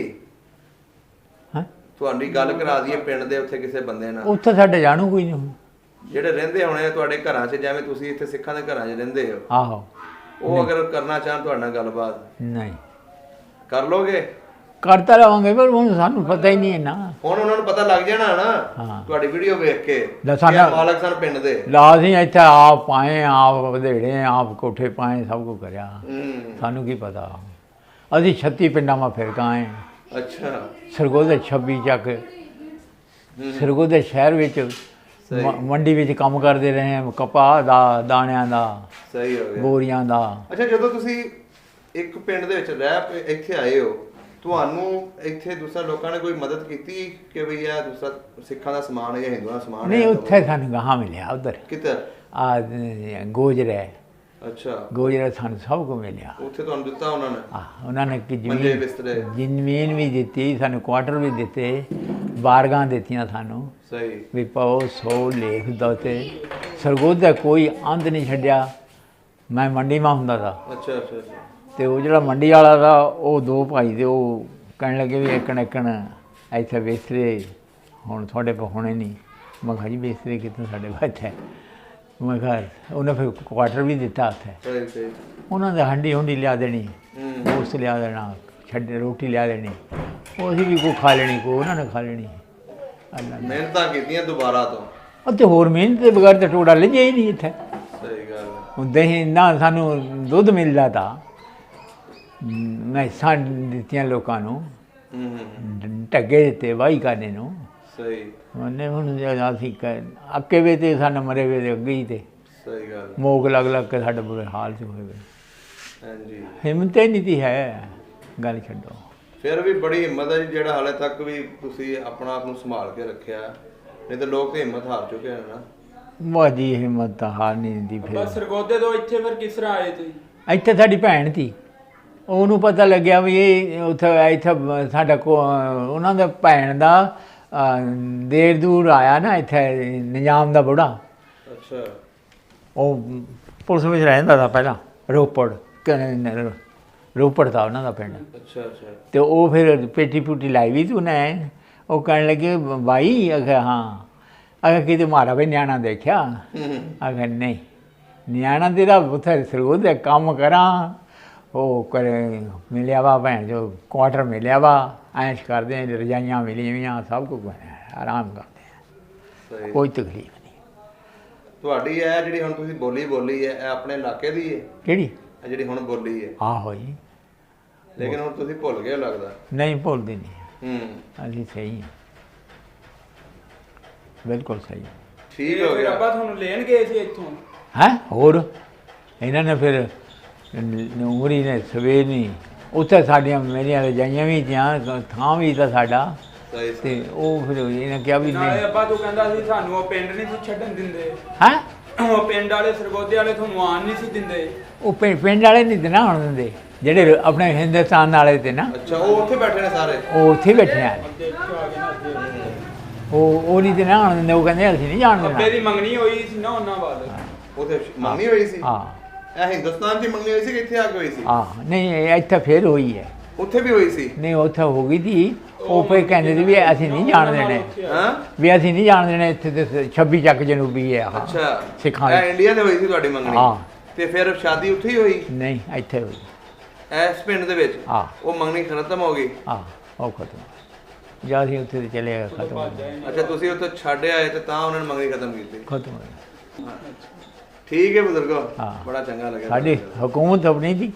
ਹਾਂ ਤੁਹਾਡੀ ਗੱਲ ਕਰਾ ਦਈਏ ਪਿੰਡ ਦੇ ਉੱਥੇ ਕਿਸੇ ਬੰਦੇ ਨਾਲ ਉੱਥੇ ਸਾਡੇ ਜਾਣੂ ਕੋਈ ਨਹੀਂ ਹੁਣ ਜਿਹੜੇ ਰਹਿੰਦੇ ਹੋਣੇ ਆ ਤੁਹਾਡੇ ਘਰਾਂ 'ਚ ਜਿਵੇਂ ਤੁਸੀਂ ਇੱਥੇ ਸਿੱਖਾਂ ਦੇ ਘਰਾਂ 'ਚ ਰਹਿੰਦੇ ਹੋ ਆਹੋ ਉਹ ਅਗਰ ਕਰਨਾ ਚਾਹਣ ਤੁਹਾਡੇ ਨਾਲ ਗੱਲਬਾਤ ਨਹੀਂ ਕਰ ਲੋਗੇ ਕਰਤਾ ਰਹਾਂਗੇ ਪਰ ਹੁਣ ਸਾਨੂੰ ਪਤਾ ਹੀ ਨਹੀਂ ਹੈ ਨਾ ਹੁਣ ਉਹਨਾਂ ਨੂੰ ਪਤਾ ਲੱਗ ਜਾਣਾ ਨਾ ਹਾਂ। ਤੁਹਾਡੀ ਵੀਡੀਓ ਵੇਖ ਕੇ ਦੱਸਾਂ ਕਿ ਨਾ- ਇਹ ਮਾਲਕ ਸਨ ਪਿੰਡ ਦੇ ਲਾਜ਼ੀ ਇੱਥੇ ਆਪ ਪਾਏ ਆਪ ਵਧੇੜੇ ਆਪ ਕੋਠੇ ਪਾਏ ਸਭ ਕੁਝ ਕਰਿਆ ਹੂੰ ਸਾਨੂੰ ਕੀ ਪਤਾ ਅਸੀਂ 36 ਪਿੰਡਾਂ ਮਾ ਫਿਰ ਕਾਏ ਅੱਛਾ ਸਰਗੋਧੇ 26 ਚੱਕ ਸਰਗੋਧੇ ਸ਼ਹਿਰ ਵਿੱਚ ਮੰਡੀ ਵਿੱਚ ਕੰਮ ਕਰਦੇ ਰਹੇ ਹਾਂ, ਕਪਾਹ ਦਾ ਦਾਣਿਆਂ ਦਾ ਸਹੀ ਹੋ ਗਿਆ ਬੋਰੀਆਂ ਦਾ ਅੱਛਾ ਜਦੋਂ ਤੁਸੀਂ ਇੱਕ ਪਿੰਡ ਦੇ ਵਿੱਚ ਰਹਿ ਕੇ ਇੱਥੇ ਆਏ ਹੋ ਤੁਹਾਨੂੰ ਇੱਥੇ ਦੂਸਰੇ ਲੋਕਾਂ ਨੇ ਕੋਈ ਮਦਦ ਕੀਤੀ ਕਿ ਭਈ ਇਹ ਦੂਸਰਾ ਸਿੱਖਾਂ ਦਾ ਸਮਾਨ ਹੈ ਜਾਂ ਹਿੰਦੂਆਂ ਦਾ ਸਮਾਨ ਹੈ ਨਹੀਂ ਉੱਥੇ ਸਾਨੂੰ ਗਾਹਾਂ ਮਿਲਿਆ ਉਧਰ ਕਿੱਧਰ ਆ ਗੋਜਰੇ ਅੱਛਾ ਗੋਜਰੇ ਸਾਨੂੰ ਸਭ ਕੁ ਮਿਲਿਆ ਉੱਥੇ ਤੁਹਾਨੂੰ ਦਿੱਤਾ ਉਹਨਾਂ ਨੇ ਉਹਨਾਂ ਨੇ ਕਿ ਮੰਜੇ ਬਿਸਤਰੇ ਜ਼ਮੀਨ ਵੀ ਦਿੱਤੀ ਸਾਨੂੰ ਕੁਆਟਰ ਵੀ ਦਿੱਤੇ ਬਾਰਗਾਂ ਦਿੱਤੀਆਂ ਸਾਨੂੰ ਸਹੀ ਵੀ ਪਾਓ 100 ਲੇਖ ਦੋ ਤੇ ਸਰਗੋਧਾ ਕੋਈ ਅੰਤ ਨਹੀਂ ਛੱਡਿਆ ਮੈਂ ਮੰਡੀ ਮਾ ਹੁੰਦਾ ਤਾ ਅੱਛਾ ਅੱਛਾ ਅੱਛਾ ਤੇ ਉਹ ਜਿਹੜਾ ਮੰਡੀ ਵਾਲਾ ਦਾ ਉਹ ਦੋ ਭਾਈ ਦੇ ਉਹ ਕਹਿਣ ਲੱਗੇ ਵੀ ਇੱਕਣ ਇੱਥੇ ਬਿਸਤਰੇ ਹੁਣ ਤੁਹਾਡੇ ਕੋਲ ਹੋਣੇ ਨਹੀਂ ਮੈਂ ਕਿਹਾ ਜੀ ਬਿਸਤਰੇ ਕਿੱਥੋਂ ਸਾਡੇ ਕੋਲ ਇੱਥੇ ਮੈਂ ਕਿਹਾ ਉਹਨੇ ਫਿਰ ਕੁਆਟਰ ਵੀ ਦਿੱਤਾ ਉੱਥੇ। ਸਹੀ ਸਹੀ। ਉਹਨਾਂ ਦੇ ਹੰਡੀ ਹੁੰਡੀ ਲਿਆ ਦੇਣੀ, ਗੋਸ਼ਤ ਲਿਆ ਦੇਣਾ, ਛੱਡ ਰੋਟੀ ਲਿਆ ਦੇਣੀ, ਉਹ ਅਸੀਂ ਵੀ ਕੋਈ ਖਾ ਲੈਣੀ, ਕੋਈ ਉਹਨਾਂ ਨੇ ਖਾ ਲੈਣੀ। ਅੱਲਾ ਨੇ ਮਿਹਨਤਾਂ ਕੀਤੀਆਂ ਦੁਬਾਰਾ ਤੋਂ। ਅਤੇ ਹੋਰ ਮਿਹਨਤ ਦੇ ਬਗੈਰ ਤਾਂ ਟੋੜਾ ਲਿਜਿਆ ਹੀ ਨਹੀਂ ਇੱਥੇ। ਸਹੀ ਗੱਲ ਹੈ। ਹੁਣ ਦਹੀਂ ਨਾ ਸਾਨੂੰ ਦੁੱਧ ਮਿਲਦਾ ਤਾਂ ਮੈਸਾਂ ਦਿੱਤੀਆਂ ਲੋਕਾਂ ਨੂੰ, ਢੱਗੇ ਦਿੱਤੇ ਵਾਹੀ ਕਰਨੇ ਨੂੰ। ਸਹੀ। ਉਹਨੇ ਹੁਣ ਅਸੀਂ ਅੱਕੇ ਵੇ ਤੇ ਸਾਨੂੰ ਮਰੇ ਵੇ ਦੇ ਅੱਗੇ ਹੀ ਤੇ ਸਹੀ ਗੱਲ। ਮੋਗ ਲੱਗ ਲੱਗ ਕੇ ਸਾਡੇ ਬੁਰੇ ਹਾਲ 'ਚ ਹੋਏ ਵੇ। ਹਾਂਜੀ। ਹਿੰਮਤ ਹੀ ਨਹੀਂ ਤੀ ਹੈ, ਗੱਲ ਛੱਡੋ। ਫਿਰ ਵੀ ਬੜੀ ਹਿੰਮਤ ਹੈ ਜੀ, ਜਿਹੜਾ ਹਾਲੇ ਤੱਕ ਵੀ ਤੁਸੀਂ ਆਪਣਾ ਆਪ ਨੂੰ ਸੰਭਾਲ ਕੇ ਰੱਖਿਆ। ਨਹੀਂ ਤਾਂ ਲੋਕ ਤੇ ਹਿੰਮਤ ਹਾਰ ਚੁੱਕੇ ਨੇ ਨਾ। ਵਾਜੀ ਹਿੰਮਤ ਤਾਂ ਹਾਰ ਨਹੀਂ ਦਿੰਦੀ। ਫਿਰ ਬਸ ਸਰਗੋਦੇ ਤੋਂ ਇੱਥੇ ਫਿਰ ਕਿਸ ਤਰ੍ਹਾਂ ਆਏ ਤੁਸੀਂ? ਇੱਥੇ ਸਾਡੀ ਭੈਣ ਸੀ, ਉਹਨੂੰ ਪਤਾ ਲੱਗਿਆ ਵੀ ਇਹ ਉੱਥੇ ਇੱਥੇ ਸਾਡਾ ਉਹਨਾਂ ਦਾ ਭੈਣ ਦਾ ਦੇਰ ਦੂਰ ਆਇਆ ਨਾ ਇੱਥੇ ਨਿਜ਼ਾਮ ਦਾ ਬੁੜਾ। ਅੱਛਾ। ਉਹ ਪੁਲਿਸ ਵਿੱਚ ਰਹਿੰਦਾ था ਪਹਿਲਾਂ, ਰੋਪੜ ਦਾ ਉਹਨਾਂ ਦਾ ਪਿੰਡ। ਅੱਛਾ ਅੱਛਾ। ਤੇ ਉਹ ਫਿਰ ਪੇਟੀ ਪੂਟੀ ਲਾਈ ਵੀ ਤੂੰ ਨੇ। ਉਹ ਕਹਿਣ ਲੱਗੇ ਬਾਈ, ਅਖੇ ਹਾਂ, ਅਖੇ ਕਿਤੇ ਮਾਰਾ ਵੀ ਨਿਆਣਾ ਦੇਖਿਆ? ਅਖੇ ਨਹੀਂ, ਨਿਆਣਾ ਤੇਰਾ ਉੱਥੇ ਸਰਗੋਦੇ ਕੰਮ ਕਰਾਂ, ਉਹ ਕਰੇ ਮਿਲਿਆ ਵਾ ਭੈਣ ਜੋ ਕੁਆਟਰ ਮਿਲਿਆ ਵਾ, ਐਸ਼ ਕਰਦੇ, ਰਜਾਈਆਂ ਮਿਲੀਆਂ ਵੀਆਂ, ਸਭ ਕੁਝ ਆਰਾਮ ਕਰਦੇ ਆ, ਸਹੀ। ਕੋਈ ਤਕਲੀਫ ਨਹੀਂ। ਤੁਹਾਡੀ ਇਹ ਜਿਹੜੀ ਹੁਣ ਤੁਸੀਂ ਬੋਲੀ ਹੈ, ਇਹ ਆਪਣੇ ਇਲਾਕੇ ਦੀ ਹੈ? ਕਿਹੜੀ? ਇਹ ਜਿਹੜੀ ਹੁਣ ਬੋਲੀ ਹੈ। ਆਹੋ ਜੀ। ਲੇਕਿਨ ਹੁਣ ਤੁਸੀਂ ਭੁੱਲ ਗਏ ਲੱਗਦਾ। ਨਹੀਂ ਭੁੱਲਦੀ ਨਹੀਂ, ਅਸੀਂ ਸਹੀ ਹਾਂ, ਬਿਲਕੁਲ ਸਹੀ। ਠੀਕ ਹੋ ਫਿਰ ਗਿਆ। ਅੱਬਾ ਤੁਹਾਨੂੰ ਲੈਣ ਗਏ ਸੀ ਇੱਥੋਂ? ਹੈ ਹੋਰ ਇਹਨਾਂ ਨੇ ਫਿਰ ਨੂਰੀ ਨੇ ਸਵੇਰ ਨਹੀਂ ਉੱਥੇ ਸਾਡੀਆਂ ਮੇਰੀਆਂ ਰਜਾਈਆਂ ਵੀ ਤੀਆਂ, ਥਾਂ ਵੀ ਤਾਂ ਸਾਡਾ। ਸਹੀ। ਤੇ ਉਹ ਫਿਰ ਇਹਨੇ ਕਿਹਾ ਵੀ ਨਾਲੇ ਨਹੀਂ। ਅੱਬਾ ਤੂੰ ਕਹਿੰਦਾ ਸੀ ਸਾਨੂੰ ਉਹ ਪਿੰਡ ਨਹੀਂ ਸੀ ਛੱਡਣ ਦਿੰਦੇ। ਹੈ ਉਹ ਪਿੰਡ ਵਾਲੇ ਸਰਗੋਦੇ ਵਾਲੇ ਤੁਹਾਨੂੰ ਆਉਣ ਨਹੀਂ ਸੀ ਦਿੰਦੇ। ਉਹ ਪਿੰਡ ਵਾਲੇ ਨਹੀਂ ਤੇ ਨਾ ਆਉਣ ਦਿੰਦੇ, ਜਿਹੜੇ ਆਪਣੇ ਹਿੰਦੁਸਤਾਨ ਵਾਲੇ ਤੇ ਨਾ, ਅੱਛਾ, ਉਹ ਉੱਥੇ ਬੈਠੇ ਨੇ ਸਾਰੇ? ਉਹ ਉੱਥੇ ਬੈਠੇ ਆ। ਅੱਗੇ ਇੱਥੋਂ ਆ ਗਏ ਨਾ ਅੱਗੇ। ਉਹ ਨਹੀਂ ਤੇ ਨਾ ਆਉਣ ਦਿੰਦੇ, ਉਹ ਕਹਿੰਦੇ ਅਸੀਂ ਨਹੀਂ ਜਾਣ ਅੱਬੇ ਦੇਣਾ। ਦੀ ਮੰਗਣੀ ਹੋਈ ਸੀ ਨਾ ਉਹਨਾਂ ਵੱਲ। ਉੱਥੇ ਮੰਗਣੀ ਹੋਈ ਸੀ? ਹਾਂ ਇਹ ਹਿੰਦੁਸਤਾਨ 'ਚ ਮੰਗਣੀ ਹੋਈ ਸੀ ਕਿ ਇੱਥੇ ਆ ਕੇ ਹੋਈ ਸੀ? ਹਾਂ, ਨਹੀਂ ਇਹ ਇੱਥੇ ਫੇਰ ਹੋਈ ਹੈ। ਉੱਥੇ ਵੀ ਹੋਈ ਸੀ? ਨਹੀਂ ਉੱਥੇ ਹੋ ਗਈ ਸੀ। ਉਹ ਫਿਰ ਕਹਿੰਦੇ ਸੀ ਵੀ ਅਸੀਂ ਨਹੀਂ ਜਾਣ ਦੇਣੇ, ਹਾਂ ਵੀ ਅਸੀਂ ਨਹੀਂ ਜਾਣ ਦੇਣੇ, ਇੱਥੇ ਤੇ 26 ਚੱਕ ਜਨੂਬੀ ਹੈ। ਹਾਂ ਅੱਛਾ, ਸਿੱਖਾਂ ਇਹ ਦੀ। ਇੰਡੀਆ ਦੇ ਹੋਈ ਸੀ ਤੁਹਾਡੀ ਮੰਗਣੀ? ਹਾਂ। ਤੇ ਫਿਰ ਸ਼ਾਦੀ ਉੱਥੇ ਹੀ ਹੋਈ ਨਹੀਂ ਇੱਥੇ ਹੋਈ। ਇਸ ਪਿੰਡ ਦੇ ਵਿੱਚ? ਹਾਂ। ਉਹ ਮੰਗਣੀ ਖਤਮ ਹੋ ਗਈ? ਹਾਂ ਉਹ ਖਤਮ। ਜਾਂ ਅਸੀਂ ਉੱਥੇ ਤੇ ਚਲੇ ਗਏ, ਖਤਮ ਹੋ ਗਿਆ। ਅੱਛਾ, ਤੁਸੀਂ ਉੱਥੇ ਛੱਡ ਆਏ ਤੇ ਤਾਂ ਉਹਨਾਂ ਨੇ ਮੰਗਣੀ ਖਤਮ ਕੀਤੀ? ਖਤਮ ਹੋ ਗਿਆ। ਠੀਕ ਹੈ ਬਜ਼ੁਰਗੋ, ਹਾਂ। ਬੜਾ ਚੰਗਾ ਲੱਗਿਆ। ਸਾਡੀ ਹਕੂਮਤ ਆਪਣੀ ਦੀ